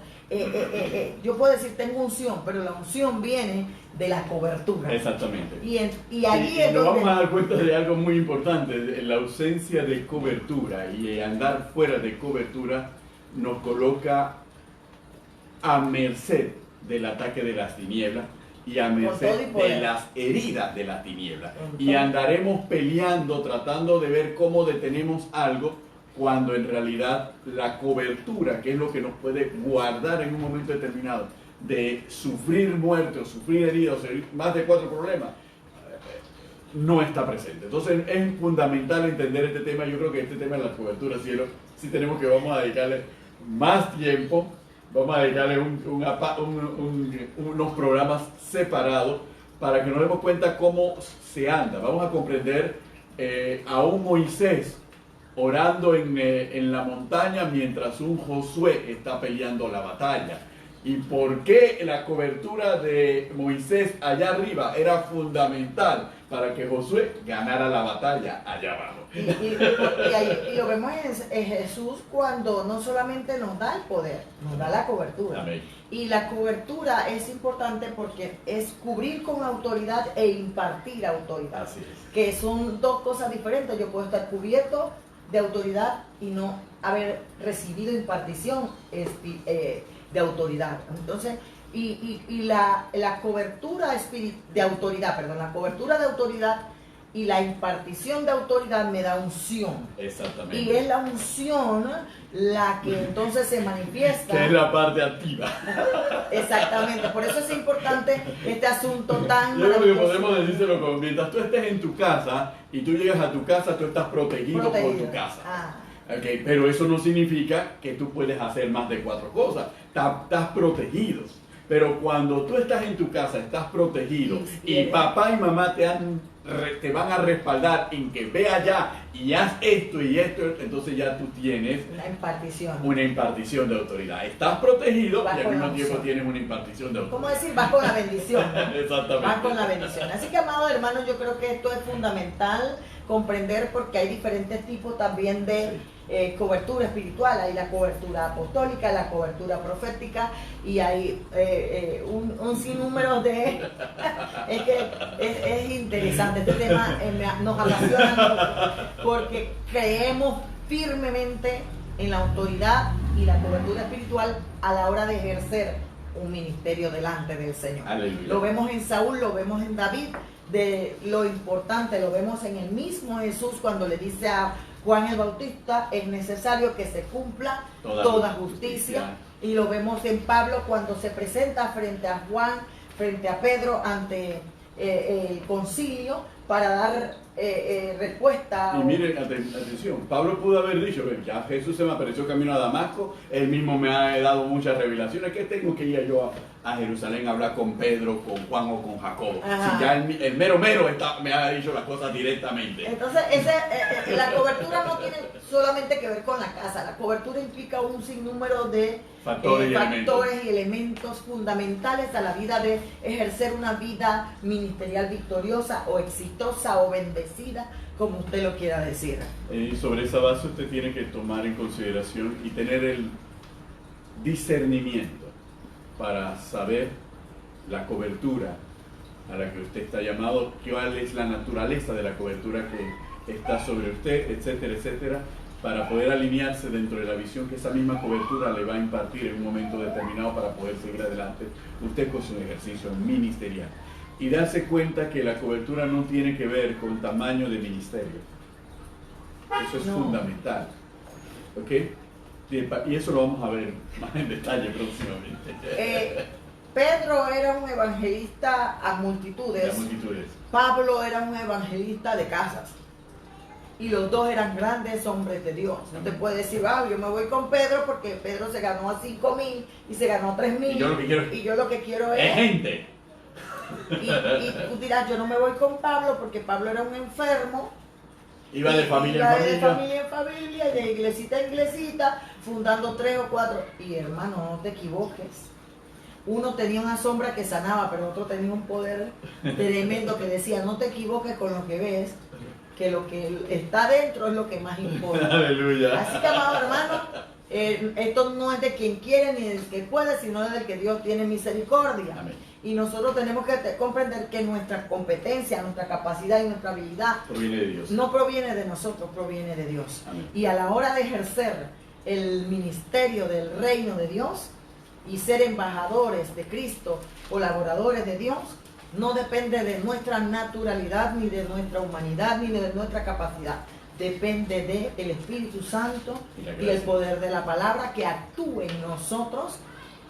yo puedo decir tengo unción, pero la unción viene de la cobertura. Exactamente. Y allí es nos donde vamos a dar cuenta de algo muy importante, la ausencia de cobertura, y andar fuera de cobertura nos coloca a merced del ataque de las tinieblas y a merced de las heridas de las tinieblas. Y andaremos peleando, tratando de ver cómo detenemos algo, cuando en realidad la cobertura, que es lo que nos puede guardar en un momento determinado de sufrir muerte o sufrir heridos, más de 4 problemas, no está presente. Entonces es fundamental entender este tema. Yo creo que este tema de la cobertura, cielo, sí tenemos que vamos a dedicarle más tiempo, vamos a dedicarle unos programas separados para que nos demos cuenta cómo se anda. Vamos a comprender a un Moisés orando en la montaña mientras un Josué está peleando la batalla. ¿Y por qué la cobertura de Moisés allá arriba era fundamental para que Josué ganara la batalla allá abajo? Y lo vemos en Jesús cuando no solamente nos da el poder, nos da la cobertura. Amén. Y la cobertura es importante porque es cubrir con autoridad e impartir autoridad. Así es. Que son dos cosas diferentes. Yo puedo estar cubierto de autoridad y no haber recibido impartición de autoridad. Entonces, la cobertura de autoridad, perdón, la cobertura de autoridad y la impartición de autoridad me da unción. Exactamente. Y es la unción la que entonces se manifiesta. Que es la parte activa. Exactamente, por eso es importante este asunto tan Yo creo que maravilloso. podemos decírselo como mientras tú estés en tu casa y tú llegas a tu casa, tú estás protegido por tu casa. Ah. Okay, pero eso no significa que tú puedes hacer más de 4 cosas. Estás protegido. Pero cuando tú estás en tu casa, estás protegido y papá y mamá te van a respaldar en que ve allá y haz esto y esto, entonces ya tú tienes una impartición de autoridad. Estás protegido y al mismo tiempo tienes una impartición de autoridad. ¿Cómo decir? Vas con la bendición, ¿no? Exactamente. Vas con la bendición. Así que, amados hermanos, yo creo que esto es fundamental comprender porque hay diferentes tipos también de cobertura espiritual. Hay la cobertura apostólica, la cobertura profética y hay un sinnúmero de... es que es interesante, este tema nos apasiona porque creemos firmemente en la autoridad y la cobertura espiritual a la hora de ejercer un ministerio delante del Señor. Aleluya. Lo vemos en Saúl, lo vemos en David, de lo importante, lo vemos en el mismo Jesús cuando le dice a Juan el Bautista, es necesario que se cumpla toda justicia. Y lo vemos en Pablo cuando se presenta frente a Juan, frente a Pedro, ante el concilio para dar respuesta. Y miren, atención, Pablo pudo haber dicho, ya Jesús se me apareció camino a Damasco, él mismo me ha dado muchas revelaciones, que tengo que ir yo a Jerusalén a hablar con Pedro, con Juan o con Jacobo. Ajá. Si ya el mero me ha dicho las cosas directamente. Entonces, la cobertura no tiene solamente que ver con la casa, la cobertura implica un sinnúmero de factores y elementos fundamentales a la vida de ejercer una vida ministerial victoriosa o exitosa o bendecida, como usted lo quiera decir. Y sobre esa base usted tiene que tomar en consideración y tener el discernimiento para saber la cobertura a la que usted está llamado, cuál es la naturaleza de la cobertura que está sobre usted, etcétera, etcétera, para poder alinearse dentro de la visión que esa misma cobertura le va a impartir en un momento determinado para poder seguir adelante usted con su ejercicio ministerial. Y darse cuenta que la cobertura no tiene que ver con tamaño de ministerio. Eso es fundamental. ¿Ok? Y eso lo vamos a ver más en detalle próximamente. Pedro era un evangelista a multitudes. Pablo era un evangelista de casas. Y los dos eran grandes hombres de Dios. No te puedes decir, yo me voy con Pedro porque Pedro se ganó a 5,000 y se ganó a 3,000. Y yo lo que quiero es gente. Y tú dirás, yo no me voy con Pablo porque Pablo era un enfermo. Iba de familia en familia, de iglesita en iglesita, fundando 3 o 4. Y hermano, no te equivoques. Uno tenía una sombra que sanaba, pero otro tenía un poder tremendo que decía, no te equivoques con lo que ves, que lo que está dentro es lo que más importa. Aleluya. Así que, amado hermano, esto no es de quien quiere ni del que puede, sino del que Dios tiene misericordia. Amén. Y nosotros tenemos que comprender que nuestra competencia, nuestra capacidad y nuestra habilidad proviene de Dios. No proviene de nosotros, proviene de Dios. Amén. Y a la hora de ejercer el ministerio del reino de Dios y ser embajadores de Cristo, colaboradores de Dios, no depende de nuestra naturalidad, ni de nuestra humanidad, ni de nuestra capacidad. Depende del Espíritu Santo y el poder de la palabra que actúe en nosotros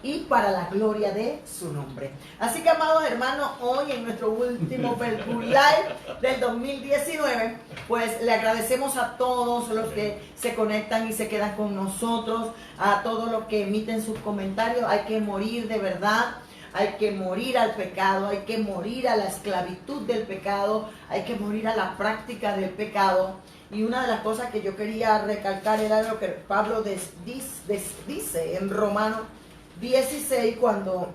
y para la gloria de su nombre. Así que, amados hermanos, hoy en nuestro último Facebook Live del 2019, pues le agradecemos a todos los que se conectan y se quedan con nosotros, a todos los que emiten sus comentarios. Hay que morir de verdad. Hay que morir al pecado, hay que morir a la esclavitud del pecado, hay que morir a la práctica del pecado Y una de las cosas que yo quería recalcar era lo que Pablo dice en Romanos 16, cuando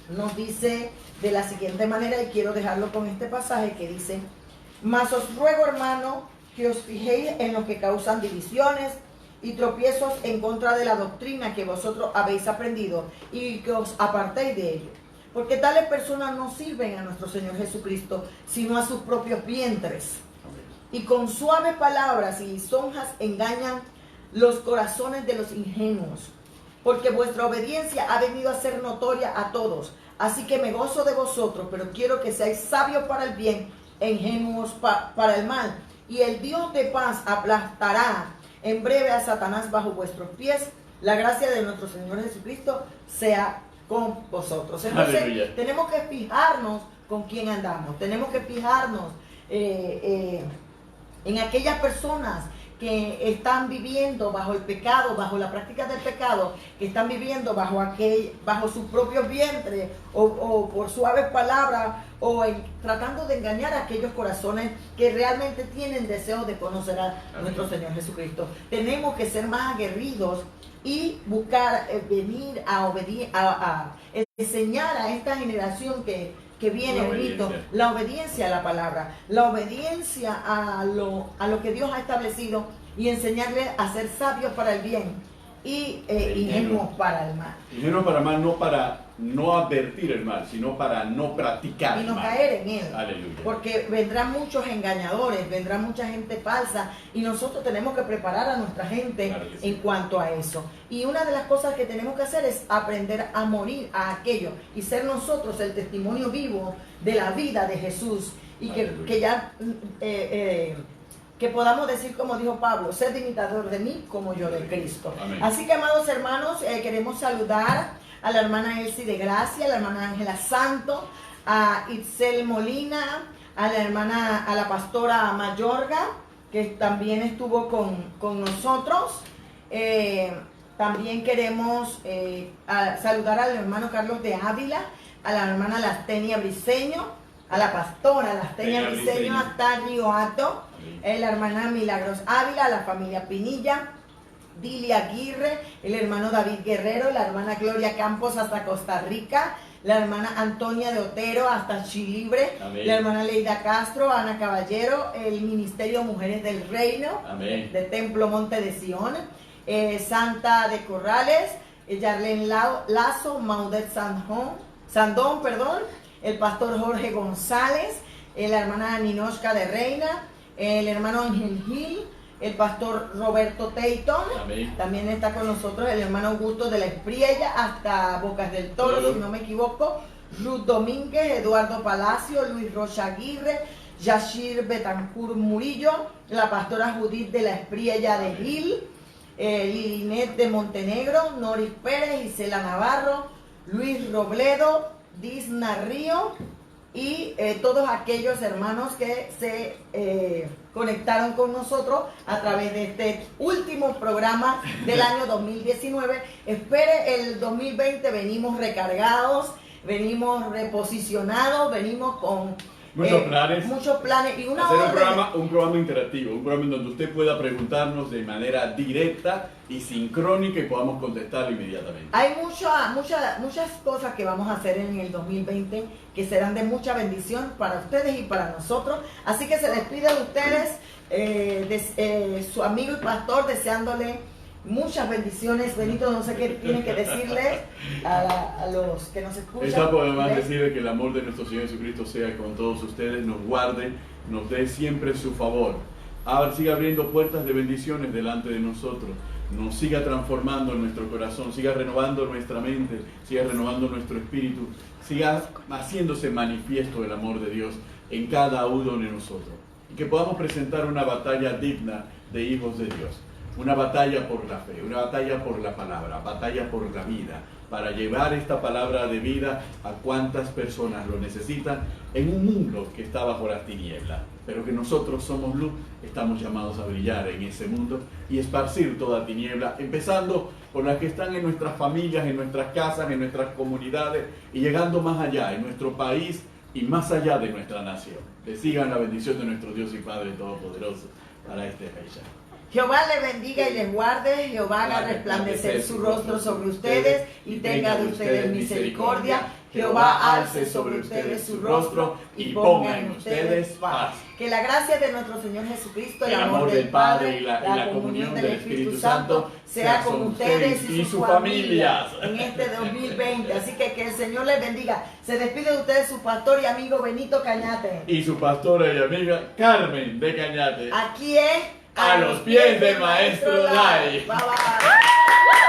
nos dice de la siguiente manera, y quiero dejarlo con este pasaje que dice: mas os ruego, hermano, que os fijéis en los que causan divisiones y tropiezos en contra de la doctrina que vosotros habéis aprendido, y que os apartéis de ello. Porque tales personas no sirven a nuestro Señor Jesucristo, sino a sus propios vientres. Y con suaves palabras y lisonjas engañan los corazones de los ingenuos. Porque vuestra obediencia ha venido a ser notoria a todos. Así que me gozo de vosotros, pero quiero que seáis sabios para el bien e ingenuos para el mal. Y el Dios de paz aplastará en breve a Satanás bajo vuestros pies. La gracia de nuestro Señor Jesucristo sea con vosotros. Entonces, Aleluya. tenemos que fijarnos con quién andamos. Tenemos que fijarnos en aquellas personas que están viviendo bajo el pecado, bajo la práctica del pecado, que están viviendo bajo sus propios vientres, o por suaves palabras, o tratando de engañar a aquellos corazones que realmente tienen deseo de conocer a nuestro Señor Jesucristo. Tenemos que ser más aguerridos y buscar venir a enseñar a esta generación que viene, la obediencia a la palabra, la obediencia a lo que Dios ha establecido, y enseñarle a ser sabios para el bien y ingenuos para el mal. Ingenuos para el mal, no para no advertir el mal, sino para no practicar y no el mal. caer en él. Aleluya. Porque vendrán muchos engañadores, vendrá mucha gente falsa, y nosotros tenemos que preparar a nuestra gente, claro, sí, en cuanto a eso. Y una de las cosas que tenemos que hacer es aprender a morir a aquello y ser nosotros el testimonio vivo de la vida de Jesús, y que podamos decir, como dijo Pablo: sed imitador de mí como yo de Cristo. Amén. Así que, amados hermanos, queremos saludar a la hermana Elsie de Gracia, a la hermana Ángela Santo, a Itzel Molina, a la pastora Mayorga, que también estuvo con nosotros. También queremos saludar al hermano Carlos de Ávila, a la hermana Lastenia Briceño, a la pastora Lastenia Briceño hasta Río Hato, la hermana Milagros Ávila, a la familia Pinilla, Dilia Aguirre, el hermano David Guerrero, la hermana Gloria Campos hasta Costa Rica, la hermana Antonia de Otero hasta Chilibre, amén, la hermana Leida Castro, Ana Caballero, el Ministerio Mujeres del Reino, amén, de Templo Monte de Sion, Santa de Corrales, Yarlene Lazo, Maudet Sandón, el pastor Jorge González, la hermana Ninoshka de Reina, el hermano Ángel Gil, el pastor Roberto Teyton, amén, también está con nosotros el hermano Augusto de la Espriella hasta Bocas del Toro, si no me equivoco, Ruth Domínguez, Eduardo Palacio, Luis Rocha Aguirre, Yashir Betancourt Murillo, la pastora Judith de la Espriella de Gil, Lilinet de Montenegro, Noris Pérez, Isela Navarro, Luis Robledo, Disna Río, y todos aquellos hermanos que se conectaron con nosotros a través de este último programa del año 2019. Espere el 2020, venimos recargados, venimos reposicionados, venimos con muchos planes y un programa interactivo, un programa en donde usted pueda preguntarnos de manera directa y sincrónica y podamos contestar inmediatamente. Hay muchas cosas que vamos a hacer en el 2020 que serán de mucha bendición para ustedes y para nosotros. Así que se despide de ustedes su amigo y pastor, deseándole muchas bendiciones. Benito, no sé qué tienen que decirles a los que nos escuchan. Está por demás decirle que el amor de nuestro Señor Jesucristo sea con todos ustedes, nos guarde, nos dé siempre su favor. Siga abriendo puertas de bendiciones delante de nosotros, nos siga transformando nuestro corazón, siga renovando nuestra mente, siga renovando nuestro espíritu, siga haciéndose manifiesto el amor de Dios en cada uno de nosotros. Y que podamos presentar una batalla digna de hijos de Dios. Una batalla por la fe, una batalla por la palabra, batalla por la vida, para llevar esta palabra de vida a cuantas personas lo necesitan en un mundo que está bajo las tinieblas. Pero que nosotros somos luz, estamos llamados a brillar en ese mundo y esparcir toda tiniebla, empezando por las que están en nuestras familias, en nuestras casas, en nuestras comunidades y llegando más allá, en nuestro país y más allá de nuestra nación. Que sigan la bendición de nuestro Dios y Padre Todopoderoso, para esta fecha. Jehová le bendiga y les guarde, Jehová haga resplandecer su rostro sobre ustedes y tenga de ustedes misericordia. Jehová alce sobre ustedes su rostro y ponga en ustedes paz. Que la gracia de nuestro Señor Jesucristo, el amor del Padre y la comunión del Espíritu Santo sea con ustedes y sus familias en este 2020. Así que el Señor les bendiga. Se despide de ustedes su pastor y amigo Benito Cañate. Y su pastora y amiga Carmen de Cañate. Aquí es A los pies del Maestro Lai. Bye bye.